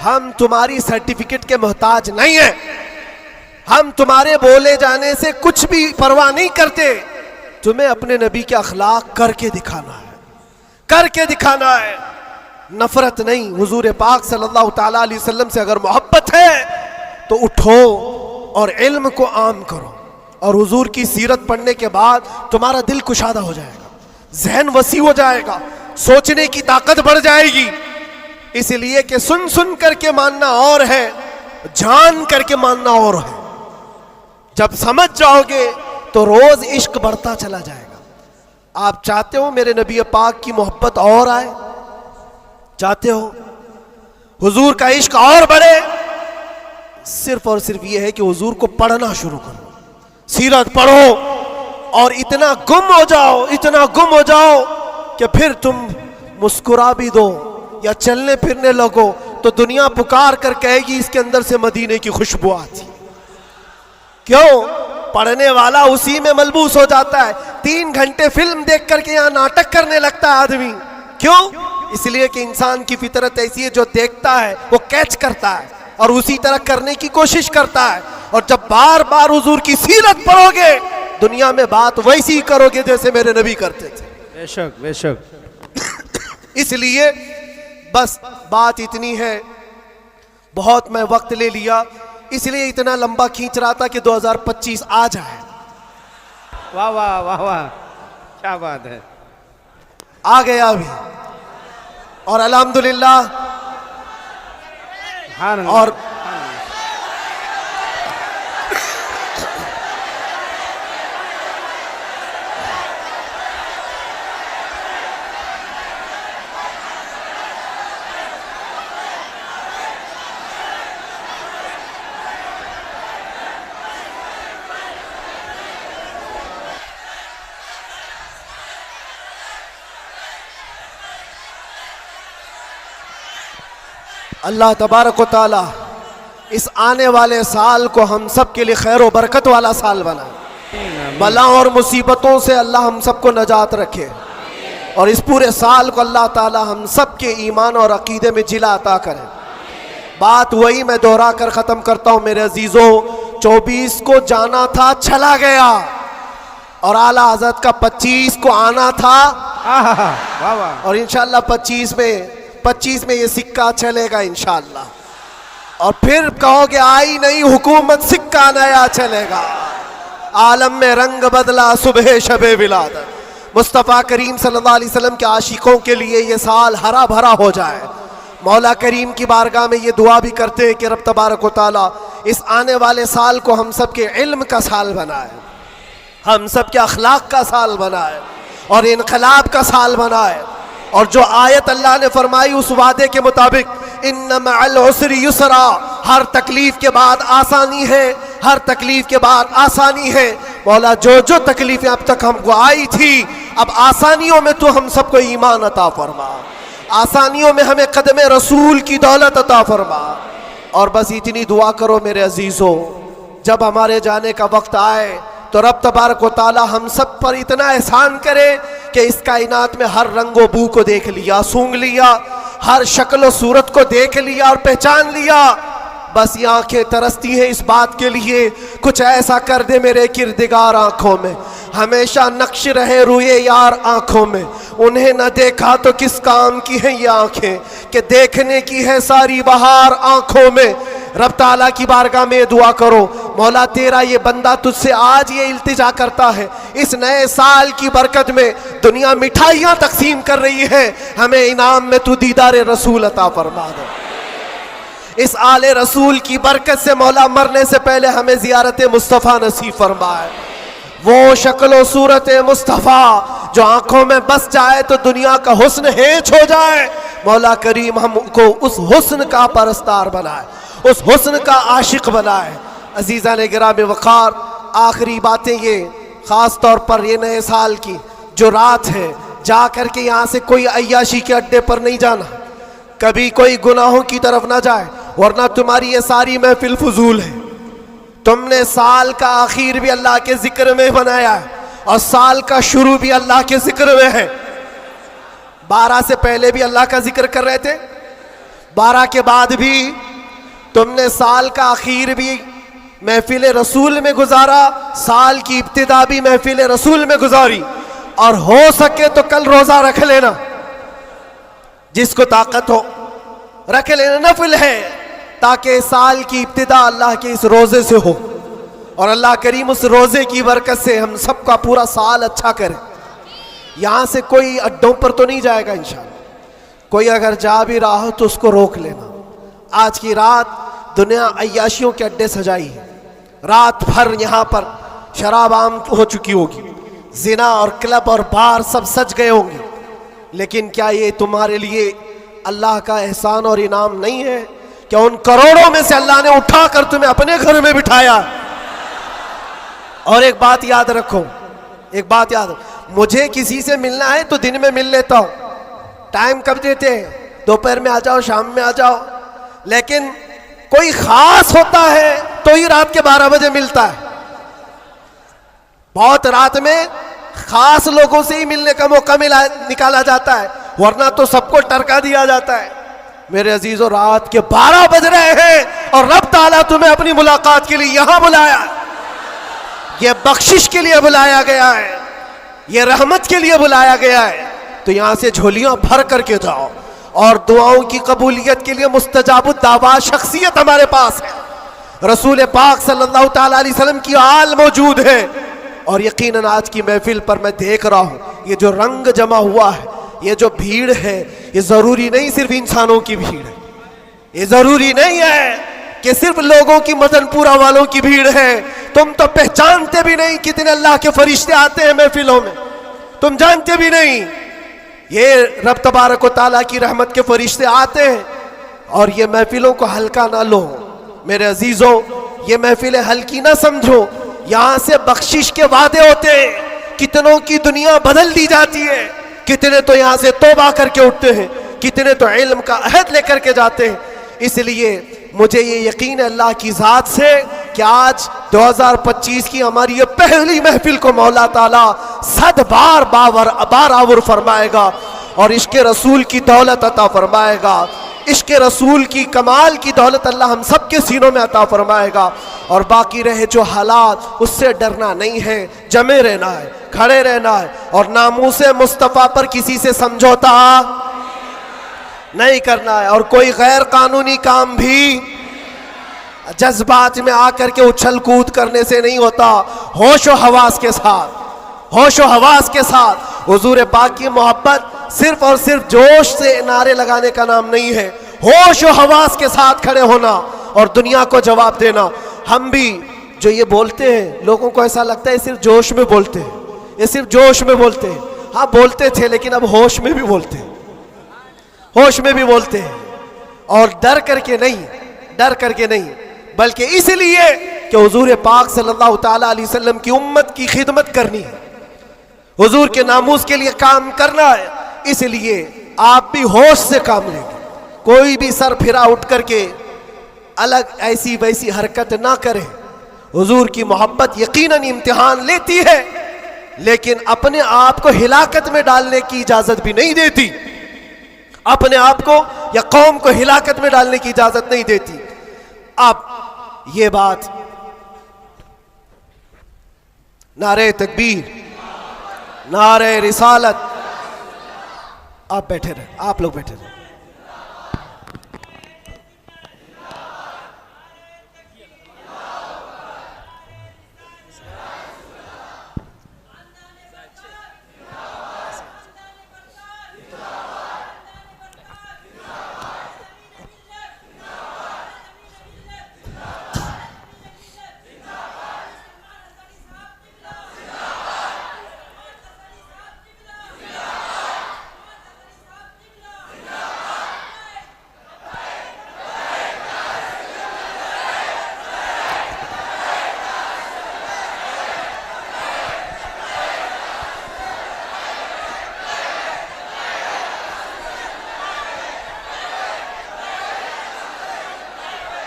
हम तुम्हारी सर्टिफिकेट के मोहताज नहीं है, हम तुम्हारे बोले जाने से कुछ भी परवाह नहीं करते। तुम्हें अपने नबी के अखलाक करके दिखाना है, करके दिखाना है, नफरत नहीं। हुजूर पाक सल्लल्लाहु ताला अलैहि वसल्लम से अगर मोहब्बत है तो उठो और इल्म को आम करो, और हुजूर की सीरत पढ़ने के बाद तुम्हारा दिल कुशादा हो जाएगा, जहन वसी हो जाएगा, सोचने की ताकत बढ़ जाएगी। इसलिए कि सुन सुन करके मानना और है, जान करके मानना और है। जब समझ जाओगे तो रोज इश्क बढ़ता चला जाएगा। आप चाहते हो मेरे नबी पाक की मोहब्बत और आए, चाहते हो हुजूर का इश्क और बढ़े, सिर्फ और सिर्फ यह है कि हुजूर को पढ़ना शुरू करो, सीरत पढ़ो और इतना गुम हो जाओ, इतना गुम हो जाओ कि फिर तुम मुस्कुरा भी दो या चलने फिरने लगो तो दुनिया पुकार कर कहेगी इसके अंदर से मदीने की खुशबू आती। क्यों? पढ़ने वाला उसी में मलबूस हो जाता है। 3 घंटे फिल्म देख करके यहाँ नाटक करने लगता है आदमी। क्यों? इसलिए कि इंसान की फितरत ऐसी है, जो देखता है वो कैच करता है और उसी तरह करने की कोशिश करता है। और जब बार बार हुजूर की सीरत पढ़ोगे, दुनिया में बात वैसी करोगे जैसे मेरे नबी करते थे। बेशक बेशक। इसलिए बस बात इतनी है, बहुत मैं वक्त ले लिया, इसलिए इतना लंबा खींच रहा था कि 2025 आ जाए। वाह वाह वाह वाह, क्या बात है। आ गया अभी और अल्हम्दुलिल्लाह। और अल्लाह तबारक व तआला इस आने वाले साल को हम सब के लिए खैर व बरकत वाला साल बनाए। बला और मुसीबतों से अल्लाह हम सबको नजात रखे और इस पूरे साल को अल्लाह ताला हम सब के ईमान और अकीदे में जिला अता करे। बात वही मैं दोहरा कर ख़त्म करता हूँ मेरे अजीज़ों, 24 को जाना था चला गया, और आला हजरत का 25 को आना था आहा, वाह वाह। और इंशाल्लाह 25 में ये सिक्का चलेगा इंशाल्लाह। और फिर कहोगे आई नहीं हुकूमत, सिक्का नया चलेगा। आलम में रंग बदला सुबह शबे विलादत। मुस्तफ़ा करीम सल्लल्लाहु अलैहि वसल्लम के आशिकों के लिए ये साल हरा भरा हो जाए। मौला करीम की बारगाह में ये दुआ भी करते हैं कि रब तबारक व तआला इस आने वाले साल को हम सब के इल्म का साल बनाए, हम सब के अखलाक का साल बनाए और इनकलाब का साल बनाए। और जो आयत अल्लाह ने फरमाई उस वादे के मुताबिक, इन्न मअल उसरि युसरा, हर तकलीफ के बाद आसानी है, हर तकलीफ के बाद आसानी है। मौला जो जो तकलीफें अब तक हमको आई थी, अब आसानियों में तो हम सबको ईमान अता फरमा, आसानियों में हमें कदमे रसूल की दौलत अता फरमा। और बस इतनी दुआ करो मेरे अजीजों, जब हमारे जाने का वक्त आए तो रब तबारक व तआला हम सब पर इतना एहसान करे कि इस कायनात में हर रंगो बू को देख लिया, सूंघ लिया, हर शक्ल सूरत को देख लिया और पहचान लिया। बस ये आंखें तरसती हैं इस बात के लिए, कुछ ऐसा कर दे मेरे किरदिगार आंखों में, हमेशा नक्श रहे रुए यार आंखों में। उन्हें न देखा तो किस काम की है ये आंखें, कि देखने की है सारी बहार आंखों में। रब ताला की बारगाह में दुआ करो, मौला तेरा ये बंदा तुझसे आज ये इल्तिजा करता है, इस नए साल की बरकत में दुनिया मिठाइयाँ तकसीम कर रही है, हमें इनाम में तू दीदार रसूल अता फरमा दे। इस आले रसूल की बरकत से मौला मरने से पहले हमें जियारत मुस्तफ़ा नसीब फरमाए। वो शक्ल सूरत मुस्तफ़ा जो आंखों में बस जाए तो दुनिया का हुस्न हेच हो जाए। मौला करीम हमको उस हुस्न का परस्तार बनाए, उस हुस्न का आशिक बनाए। अजीज़ा ने गिराम वक़ार, आखिरी बातें ये, ख़ास तौर पर ये नए साल की जो रात है, जा कर के यहाँ से कोई अय्याशी के अड्डे पर नहीं जाना, कभी कोई गुनाहों की तरफ ना जाए, वरना तुम्हारी ये सारी महफिल फजूल है। तुमने साल का आखिर भी अल्लाह के जिक्र में बनाया है और साल का शुरू भी अल्लाह के जिक्र में है। 12 से पहले भी अल्लाह का जिक्र कर रहे थे, 12 के बाद भी तुमने साल का आखिर भी महफिल रसूल में गुजारा, साल की इब्तिदा भी महफिल रसूल में गुजारी। और हो सके तो कल रोजा रख लेना, जिसको ताकत हो रख लेना, नफिल है, ताकि साल की इब्तिदा अल्लाह के इस रोजे से हो और अल्लाह करीम उस रोजे की बरकत से हम सबका पूरा साल अच्छा करे। यहाँ से कोई अड्डों पर तो नहीं जाएगा इंशाअल्लाह, कोई अगर जा भी रहा हो तो उसको रोक लेना। आज की रात दुनिया अय्याशियों के अड्डे सजाई है, रात भर यहाँ पर शराब आम हो चुकी होगी, जिना और क्लब और बार सब सज गए होंगे। लेकिन क्या ये तुम्हारे लिए अल्लाह का एहसान और इनाम नहीं है? क्या उन करोड़ों में से अल्लाह ने उठाकर तुम्हें अपने घर में बिठाया? और एक बात याद रखो, एक बात याद, मुझे किसी से मिलना है तो दिन में मिल लेता हूं, टाइम कब देते हैं? दोपहर में आ जाओ, शाम में आ जाओ। लेकिन कोई खास होता है तो ही रात के 12 बजे मिलता है। बहुत रात में खास लोगों से ही मिलने का मौका निकाला जाता है, वरना तो सबको टरका दिया जाता है। मेरे अजीजों, रात के 12 बज रहे हैं और रब ताला तुम्हें अपनी मुलाकात के लिए यहां बुलाया, यह बख्शिश के लिए बुलाया गया है, यह रहमत के लिए बुलाया गया है। तो यहां से झोलियां भर करके जाओ और दुआओं की कबूलियत के लिए मुस्तजाबुद दावा शख्सियत हमारे पास है। रसूल पाक सल्लल्लाहु ताला अलैहि वसल्लम की आल मौजूद है। और यकीनन आज की महफिल पर मैं देख रहा हूं, ये जो रंग जमा हुआ है, ये जो भीड़ है, ये जरूरी नहीं सिर्फ इंसानों की भीड़ है, ये जरूरी नहीं है कि सिर्फ लोगों की मदनपुरा वालों की भीड़ है। तुम तो पहचानते भी नहीं कितने अल्लाह के फरिश्ते आते हैं महफिलों में, तुम जानते भी नहीं। ये रब तबारक व तआला की रहमत के फरिश्ते आते हैं और ये महफिलों को हल्का ना लो मेरे अजीजों, ये महफिलें हल्की ना समझो। यहां से बख्शिश के वादे होते हैं, कितनों की दुनिया बदल दी जाती है, कितने तो यहां से तौबा करके उठते हैं, कितने तो इल्म का अहद लेकर के जाते हैं। इसलिए मुझे ये यकीन है अल्लाह की ज़ात से कि आज 2025 की हमारी ये पहली महफिल को मौला ताला 100 बार बारावर फरमाएगा और इश्क़ रसूल की दौलत अता फरमाएगा। इश्क़ रसूल की कमाल की दौलत अल्लाह हम सब के सीनों में अता फरमाएगा। और बाकी रहे जो हालात, उससे डरना नहीं है, जमे रहना है। खड़े रहना है और नामूसे मुस्तफ़ा पर किसी से समझौता नहीं करना है, और कोई गैर कानूनी काम भी जज्बात में आकर के उछल कूद करने से नहीं होता। होशो हवास के साथ, होशो हवास के साथ हुजूर पाक की मोहब्बत सिर्फ और सिर्फ जोश से नारे लगाने का नाम नहीं है, होशो हवास के साथ खड़े होना और दुनिया को जवाब देना। हम भी जो ये बोलते हैं, लोगों को ऐसा लगता है सिर्फ जोश में बोलते हैं, ये सिर्फ जोश में बोलते हैं। हाँ बोलते थे, लेकिन अब होश में भी बोलते हैं, होश में भी बोलते हैं, और डर करके नहीं, डर करके नहीं, बल्कि इसलिए कि हुजूर पाक सल्लल्लाहु ताला अलैहि वसल्लम की उम्मत की खिदमत करनी है, हुजूर के नामूस के लिए काम करना है। इसलिए आप भी होश से काम लेंगे, कोई भी सर फिरा उठ करके अलग ऐसी वैसी हरकत ना करें। हुजूर की मोहब्बत यकीनन इम्तिहान लेती है, लेकिन अपने आप को हिलाकत में डालने की इजाजत भी नहीं देती, अपने आप को या कौम को हिलाकत में डालने की इजाजत नहीं देती। अब ये बात, नारे तकबीर, नारे रिसालत, आप बैठे रहे, आप लोग बैठे रहे।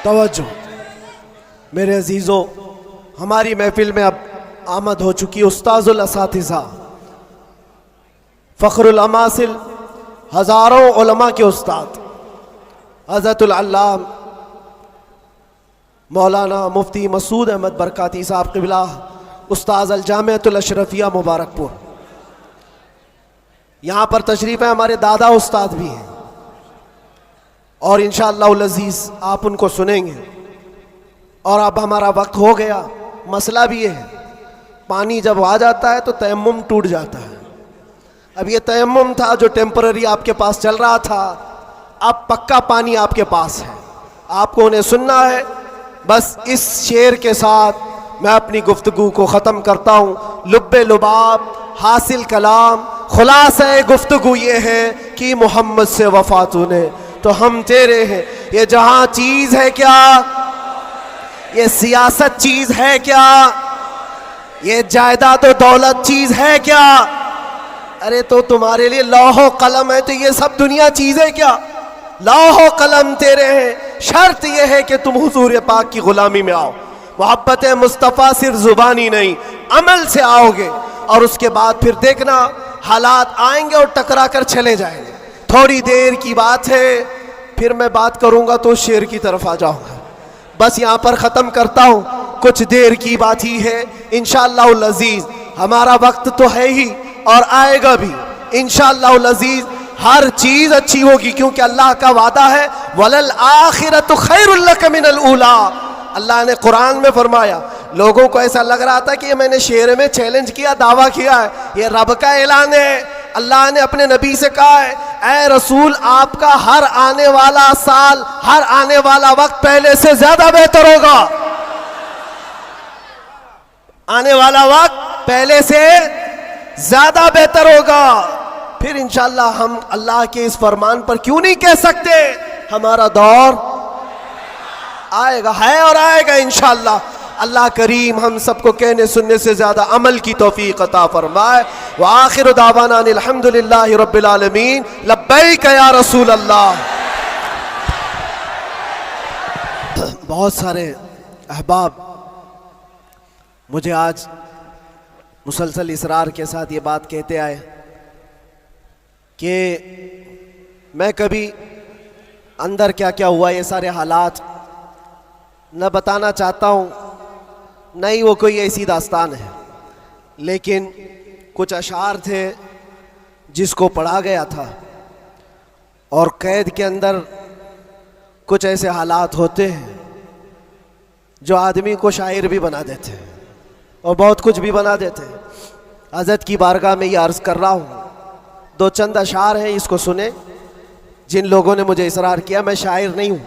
तवज्जो मेरे अजीज़ों, हमारी महफिल में अब आमद हो चुकी उस्ताजुल असातिज़ा, फ़ख्रुल अमासिल, हज़ारों उलमा के उस्ताद हज़रतुल अल्लाम मौलाना मुफ्ती मसूद अहमद बरकाती साहब क़िबला, उस्ताद अल जामिअतुल अशरफिया मुबारकपुर, यहाँ पर तशरीफ़ है। हमारे दादा उस्ताद भी हैं और इंशाअल्लाहुल अज़ीज़ आप उनको सुनेंगे। और अब हमारा वक्त हो गया। मसला भी ये है, पानी जब आ जाता है तो तयम्मुम टूट जाता है। अब ये तयम्मुम था जो टेम्पररी आपके पास चल रहा था, अब पक्का पानी आपके पास है, आपको उन्हें सुनना है। बस इस शेर के साथ मैं अपनी गुफ्तगू को ख़त्म करता हूँ। लुब्बे लुबाब हासिल कलाम, खुलासा गुफ्तगू ये है कि मोहम्मद से वफ़ा तूने तो हम तेरे हैं। ये जहां चीज है क्या, ये सियासत चीज है क्या, ये जायदाद और दौलत चीज है क्या? अरे तो तुम्हारे लिए लौहो कलम है तो ये सब दुनिया चीज है क्या? लौहो कलम तेरे हैं, शर्त यह है कि तुम हुजूर पाक की गुलामी में आओ। मोहब्बत मुस्तफ़ा सिर्फ जुबानी नहीं, अमल से आओगे और उसके बाद फिर देखना हालात आएंगे और टकरा कर चले जाएंगे। थोड़ी देर की बात है, फिर मैं बात करूंगा तो शेर की तरफ आ जाऊंगा। बस यहाँ पर ख़त्म करता हूँ, कुछ देर की बात ही है। इंशाअल्लाहुल अज़ीज़ हमारा वक्त तो है ही और आएगा भी। इंशाअल्लाहुल अज़ीज़ हर चीज़ अच्छी होगी, क्योंकि अल्लाह का वादा है वलल आखिरतु खैरुल लक मिनल ऊला। अल्लाह ने कुरान में फरमाया। लोगों को ऐसा लग रहा था कि ये मैंने शेर में चैलेंज किया, दावा किया है, ये रब का ऐलान है। अल्लाह ने अपने नबी से कहा है, ऐ रसूल आपका हर आने वाला साल, हर आने वाला वक्त पहले से ज्यादा बेहतर होगा। आने वाला वक्त पहले से ज्यादा बेहतर होगा। फिर इंशाअल्लाह हम अल्लाह के इस फरमान पर क्यों नहीं कह सकते हमारा दौर आएगा, है और आएगा इंशाअल्लाह। अल्लाह करीम हम सबको कहने सुनने से ज्यादा अमल की तौफीक अता फरमाए। व आखिर दावाना अल्हम्दुलिल्लाहि रब्बिल आलमीन, लब्बैक या रसूल अल्लाह। बहुत सारे अहबाब मुझे आज मुसलसल इसरार के साथ ये बात कहते आए कि मैं कभी अंदर क्या क्या हुआ ये सारे हालात न बताना चाहता हूँ, नहीं वो कोई ऐसी दास्तान है, लेकिन कुछ अशार थे जिसको पढ़ा गया था, और कैद के अंदर कुछ ऐसे हालात होते हैं जो आदमी को शायर भी बना देते हैं और बहुत कुछ भी बना देते हैं। हज़रत की बारगाह में ये अर्ज़ कर रहा हूँ, दो चंद अशार हैं, इसको सुने। जिन लोगों ने मुझे इसरार किया, मैं शायर नहीं हूँ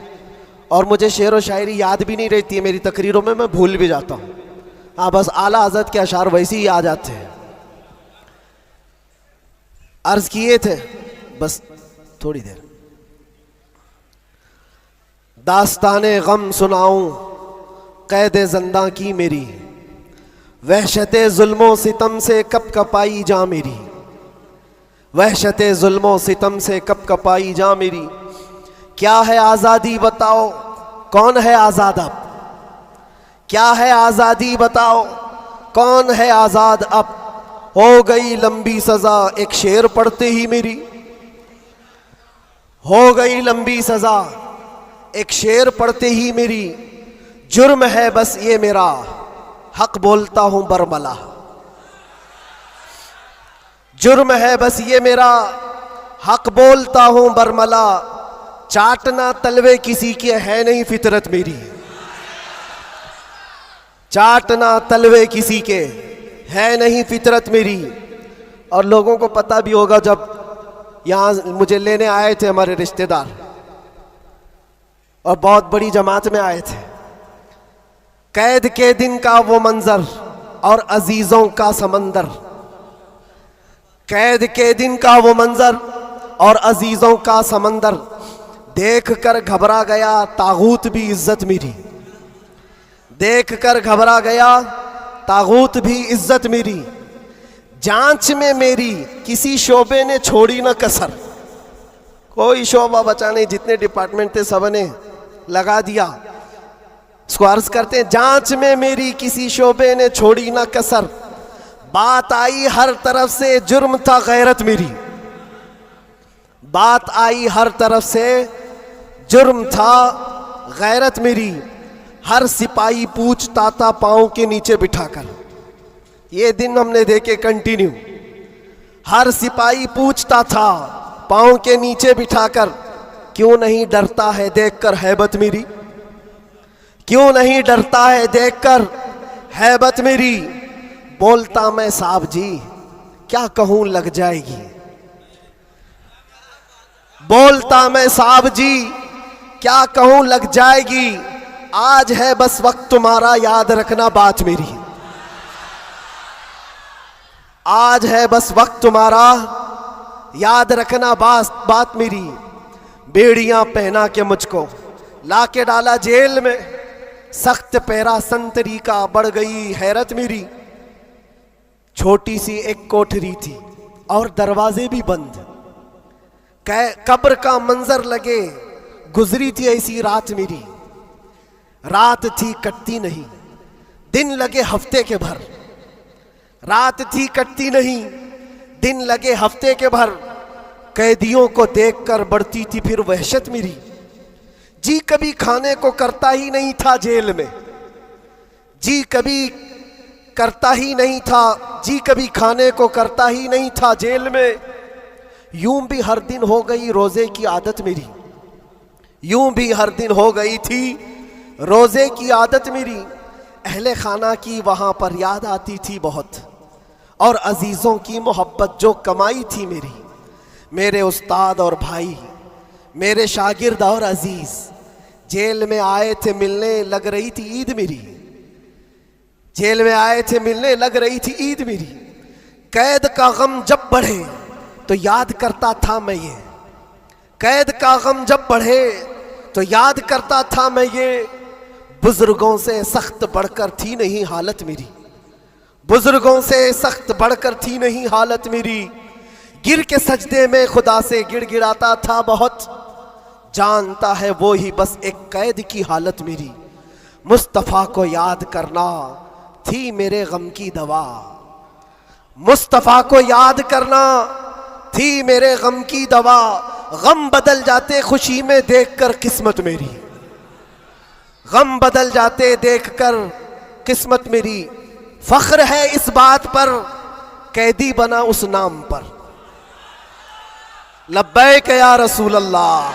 और मुझे शेर व शायरी याद भी नहीं रहती है, मेरी तकरीरों में मैं भूल भी जाता हूँ। हाँ, बस आला हज़रत के अशार वैसे ही आ जाते हैं। अर्ज़ किए थे, बस थोड़ी देर। दास्ताने गम सुनाऊं कैद ज़िंदा की मेरी, वहशते जुल्मों सितम से कब कपाई जा मेरी, वहशते जुल्मों सितम से कब कपाई जा मेरी। क्या है आज़ादी बताओ, कौन है आज़ाद अब, क्या है आज़ादी बताओ, कौन है आज़ाद अब। हो गई लंबी सज़ा एक शेर पढ़ते ही मेरी, हो गई लंबी सज़ा एक शेर पढ़ते ही मेरी। जुर्म है बस ये मेरा, हक बोलता हूं बरमला, जुर्म है बस ये मेरा, हक बोलता हूं बरमला। चाटना तलवे किसी के है नहीं फितरत मेरी, चाटना तलवे किसी के है नहीं फितरत मेरी। और लोगों को पता भी होगा, जब यहाँ मुझे लेने आए थे हमारे रिश्तेदार और बहुत बड़ी जमात में आए थे, कैद के दिन का वो मंजर और अजीजों का समंदर, कैद के दिन का वो मंजर और अजीजों का समंदर। देख कर घबरा गया तागूत भी इज्जत मेरी, देख कर घबरा गया तागूत भी इज्जत मेरी। जांच में मेरी किसी शोबे ने छोड़ी ना कसर, कोई शोबा बचा नहीं, जितने डिपार्टमेंट थे सब ने लगा दिया। इसको अर्ज करते हैं, जांच में मेरी किसी शोबे ने छोड़ी ना कसर। बात आई हर तरफ से जुर्म था गैरत मेरी, बात आई हर तरफ से जुर्म था गैरत मेरी। हर सिपाही पूछता था पाँव के नीचे बिठाकर, ये दिन हमने देखे कंटिन्यू। हर सिपाही पूछता था पाँव के नीचे बिठाकर, क्यों नहीं डरता है देखकर हैबत मेरी, क्यों नहीं डरता है देखकर हैबत मेरी। बोलता मैं साहब जी क्या कहूं लग जाएगी, बोलता मैं साहब जी क्या कहूं लग जाएगी। आज है बस वक्त तुम्हारा याद रखना बात मेरी, आज है बस वक्त तुम्हारा याद रखना बात मेरी। बेड़ियां पहना के मुझको लाके डाला जेल में, सख्त पैरा संतरी का बढ़ गई हैरत मेरी। छोटी सी एक कोठरी थी और दरवाजे भी बंद, कब्र का मंजर लगे गुजरी थी ऐसी रात मेरी। रात थी कटती नहीं, दिन लगे हफ्ते के भर, रात थी कटती नहीं, दिन लगे हफ्ते के भर। कैदियों को देखकर बढ़ती थी फिर वहशत मेरी। जी कभी खाने को करता ही नहीं था जेल में, जी कभी करता ही नहीं था, जी कभी खाने को करता ही नहीं था जेल में। यूं भी हर दिन हो गई रोजे की आदत मेरी, यूं भी हर दिन हो गई थी रोजे की आदत मेरी। अहले खाना की वहां पर याद आती थी बहुत, और अजीजों की मोहब्बत जो कमाई थी मेरी। मेरे उस्ताद और भाई, मेरे शागिर्द और अजीज जेल में आए थे मिलने, लग रही थी ईद मेरी, जेल में आए थे मिलने, लग रही थी ईद मेरी। कैद का गम जब बढ़े तो याद करता था मैं ये, कैद का गम जब बढ़े तो याद करता था मैं ये। बुजुर्गों से सख्त बढ़कर थी नहीं हालत मेरी, बुजुर्गों से सख्त बढ़कर थी नहीं हालत मेरी। गिर के सजदे में खुदा से गिड़गिड़ाता था बहुत, जानता है वो ही बस एक कैद की हालत मेरी। मुस्तफ़ा को याद करना थी मेरे गम की दवा, मुस्तफ़ा को याद करना थी मेरे गम की दवा। गम बदल जाते खुशी में देखकर किस्मत मेरी, गम बदल जाते देखकर किस्मत मेरी। फख्र है इस बात पर कैदी बना उस नाम पर। लब्बैक या रसूल अल्लाह।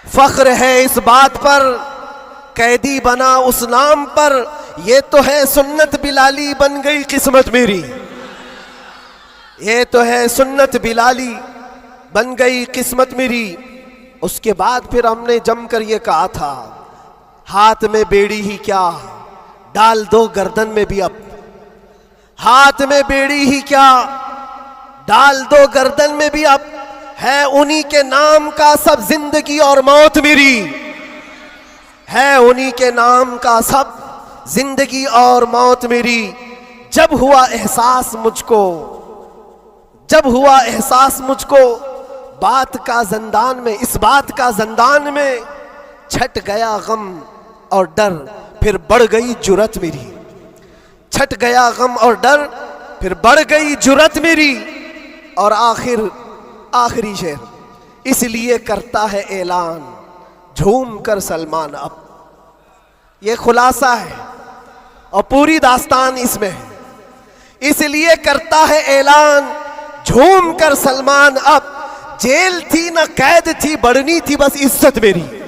फख्र है इस बात पर, कैदी बना उस नाम पर। ये तो है सुन्नत बिलाली, बन गई किस्मत मेरी। ये तो है सुन्नत बिलाली, बन गई किस्मत मेरी। उसके बाद फिर हमने जमकर ये कहा था, हाथ में बेड़ी ही क्या, डाल दो गर्दन में भी अब। हाथ में बेड़ी ही क्या, डाल दो गर्दन में भी अब। है उन्हीं के नाम का सब जिंदगी और मौत मेरी। है उन्हीं के नाम का सब जिंदगी और मौत मेरी। जब हुआ एहसास मुझको, जब हुआ एहसास मुझको, बात का जंदान में, इस बात का जंदान में, छट गया गम और डर, फिर बढ़ गई जुरत मेरी। छट गया गम और डर, फिर बढ़ गई जुरत मेरी। और आखिरी शेर, इसलिए करता है ऐलान झूम कर सलमान अब। ये खुलासा है और पूरी दास्तान इसमें है। इसलिए करता है ऐलान झूम कर सलमान अब। जेल थी ना कैद थी, बढ़नी थी बस इज्जत मेरी।